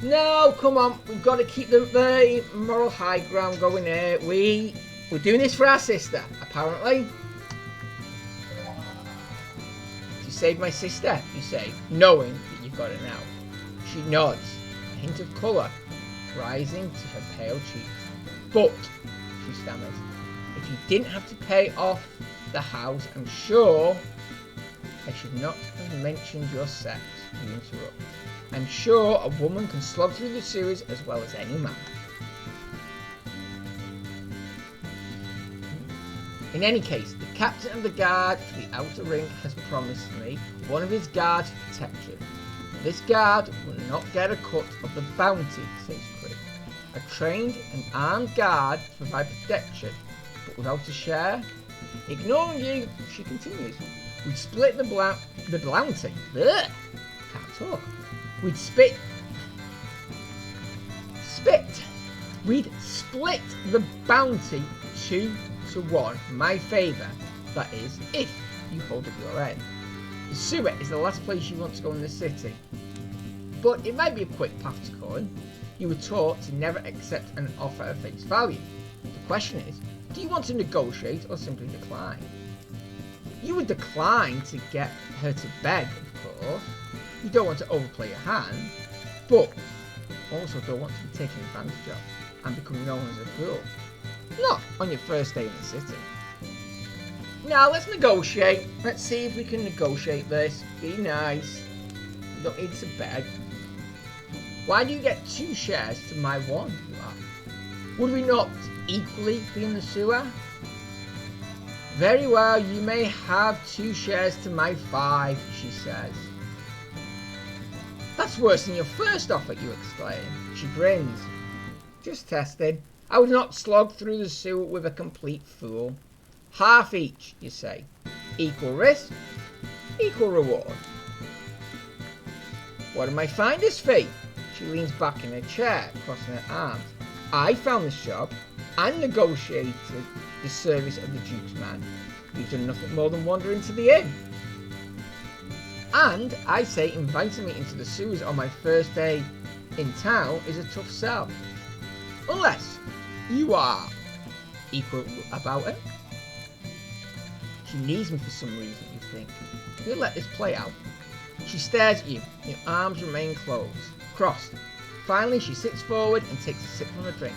S1: No, come on. We've got to keep the moral high ground going here. We're doing this for our sister, apparently. To save my sister, you say, knowing that you've got it now. She nods, a hint of colour rising to her pale cheeks. But, she stammers, if you didn't have to pay off the house, I'm sure I should not have mentioned your sex, you interrupt. I'm sure a woman can slog through the sewers as well as any man. In any case, the captain of the guard for the outer ring has promised me one of his guards to protect you. This guard will not get a cut of the bounty, says Kree. A trained and armed guard to provide protection, but without a share. Ignoring you, she continues. We'd split the bounty. Ugh, can't talk. We'd split the bounty 2-to-1, my favour, that is, if you hold up your end. The sewer is the last place you want to go in the city, but it might be a quick path to coin. You were taught to never accept an offer at face value. The question is, do you want to negotiate or simply decline? You would decline to get her to beg, of course. You don't want to overplay your hand, but also don't want to be taken advantage of and become known as a fool. Not on your first day in the city. Now let's negotiate. Let's see if we can negotiate this. Be nice. You don't need to beg. Why do you get 2 shares to my 1? You ask. Would we not equally be in the sewer? Very well, you may have 2 shares to my 5, she says. That's worse than your first offer, you exclaim. She grins. Just testing. I would not slog through the sewer with a complete fool. Half each, you say. Equal risk, equal reward. What am I finder's fee? She leans back in her chair, crossing her arms. I found this job and negotiated the service of the Duke's man. You've done nothing more than wander into the inn. And I say inviting me into the sewers on my first day in town is a tough sell. Unless you are equal about it. She needs me for some reason, you think. We'll let this play out. She stares at you. Your arms remain crossed. Finally, she sits forward and takes a sip from her drink.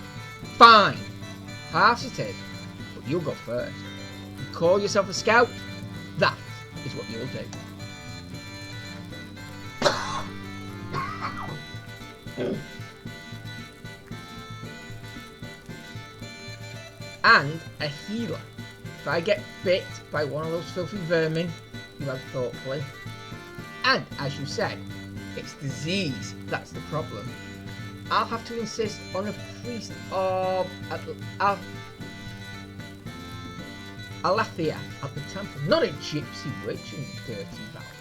S1: Fine. Half it is. But you'll go first. You call yourself a scout? That is what you'll do. And a healer. If I get bit by one of those filthy vermin, you have thoughtfully. And as you said, it's disease that's the problem. I'll have to insist on a priest of Alathea at the temple, not a gypsy witch in the dirty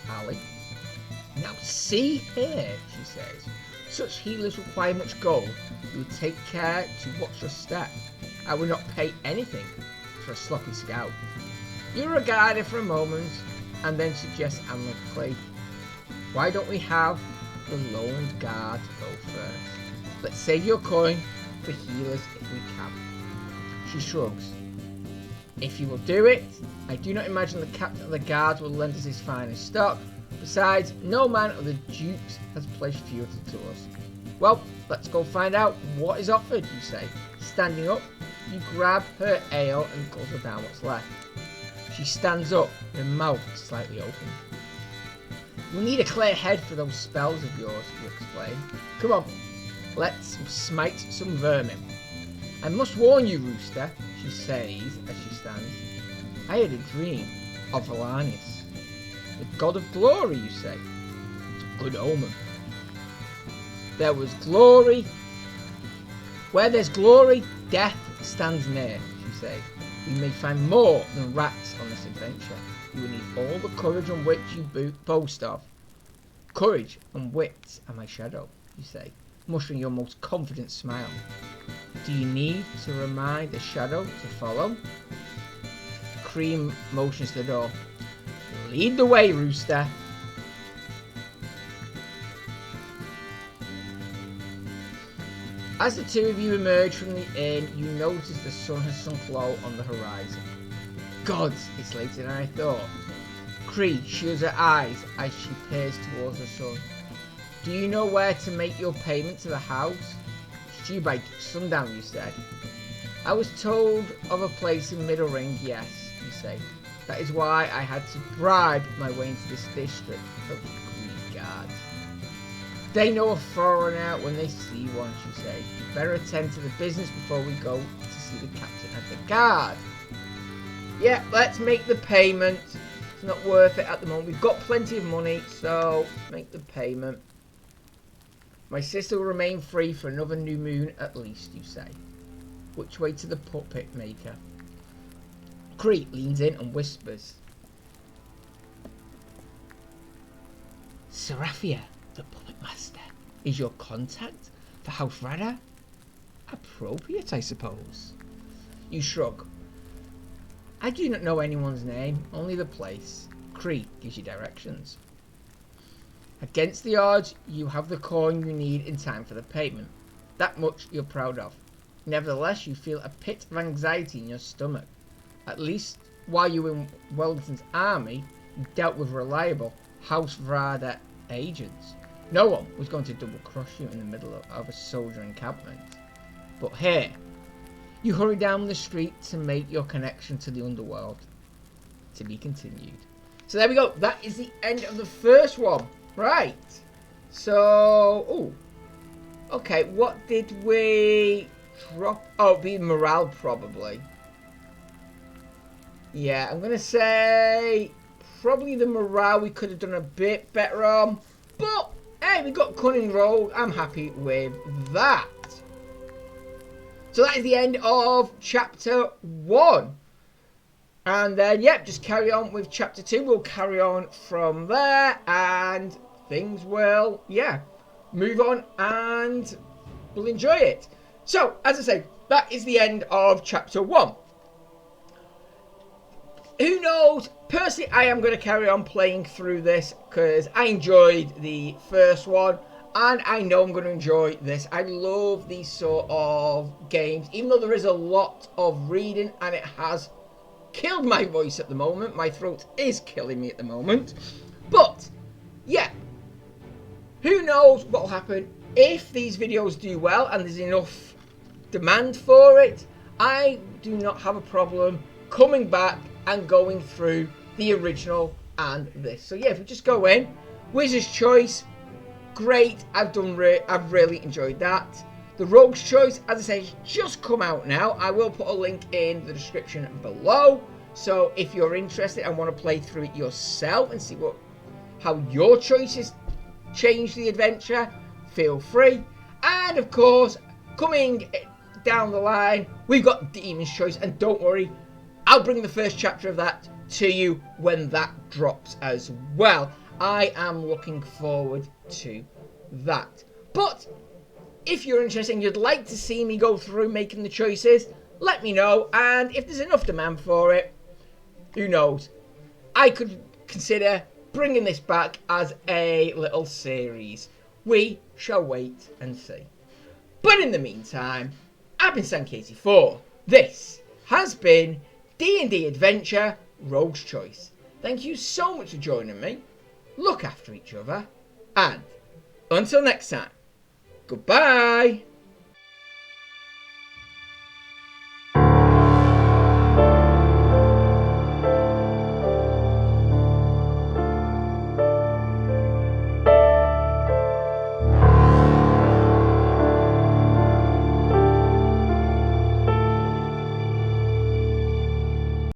S1: alley. Now see here, she says, such healers require much gold. You would take care to watch your step. I would not pay anything for a sloppy scout. You regard her for a moment and then suggest amicably, why don't we have the lone guard go first? Let's save your coin for healers if we can. She shrugs. If you will do it, I do not imagine the captain of the guards will lend us his finest stock. Besides, no man of the Duke's has pledged fealty to us. Well, let's go find out what is offered, you say. Standing up, you grab her ale and guzzle down what's left. She stands up, her mouth slightly open. You'll need a clear head for those spells of yours, you explain. Come on, let's smite some vermin. I must warn you, Rooster, she says as she stands. I had a dream of Valanius, the god of glory, you say. It's a good omen. There was glory. Where there's glory, death stands near, she says. We may find more than rats on this adventure. You will need all the courage and wit you boast of. Courage and wit are my shadow, you say, mustering your most confident smile. Do you need to remind the shadow to follow? Cream motions to the door. Lead the way, Rooster. As the two of you emerge from the inn, you notice the sun has sunk low on the horizon. Gods, it's later than I thought. Cree shields her eyes as she peers towards the sun. Do you know where to make your payment to the house? It's due by sundown, you said. I was told of a place in Middle Ring, yes, you say. That is why I had to bribe my way into this district. Those Cree guards. They know a foreigner when they see one, she says. You better attend to the business before we go to see the captain of the guard. Yeah, let's make the payment. It's not worth it at the moment. We've got plenty of money, so make the payment. My sister will remain free for another new moon at least, you say. Which way to the puppet maker? Cree leans in and whispers. Seraphia, the puppet master, is your contact for House Rada? Appropriate, I suppose. You shrug. I do not know anyone's name, only the place. Cree gives you directions. Against the odds, you have the coin you need in time for the payment. That much you're proud of. Nevertheless, you feel a pit of anxiety in your stomach. At least, while you were in Wellington's army, you dealt with reliable House Vrada agents. No one was going to double-cross you in the middle of a soldier encampment. But here, you hurry down the street to make your connection to the underworld. To be continued. So there we go. That is the end of the first one. Right. So, oh. Okay, what did we drop? Oh, the morale probably. Yeah, I'm going to say probably the morale we could have done a bit better on. But, hey, we got cunning rolled. I'm happy with that. So that is the end of chapter 1. And then, yep, just carry on with chapter 2. We'll carry on from there. And things will, yeah, move on and we'll enjoy it. So, as I say, that is the end of chapter 1. Who knows? Personally, I am going to carry on playing through this because I enjoyed the first one. And I know I'm going to enjoy this. I love these sort of games. Even though there is a lot of reading and it has killed my voice at the moment. My throat is killing me at the moment. But, yeah. Who knows what will happen if these videos do well and there's enough demand for it. I do not have a problem coming back and going through the original and this. So, yeah, if we just go in. Wizard's Choice. Great, I've really enjoyed that. The Rouge's Choice, as I say, has just come out now. I will put a link in the description below. So if you're interested and want to play through it yourself and see how your choices change the adventure, feel free. And of course, coming down the line, we've got Demon's Choice. And don't worry, I'll bring the first chapter of that to you when that drops as well. I am looking forward to that. But if you're interested and you'd like to see me go through making the choices, let me know. And if there's enough demand for it, who knows? I could consider bringing this back as a little series. We shall wait and see. But in the meantime, I've been Sankey84. This has been D&D Adventure Rouge's Choice. Thank you so much for joining me. Look after each other, and until next time, goodbye!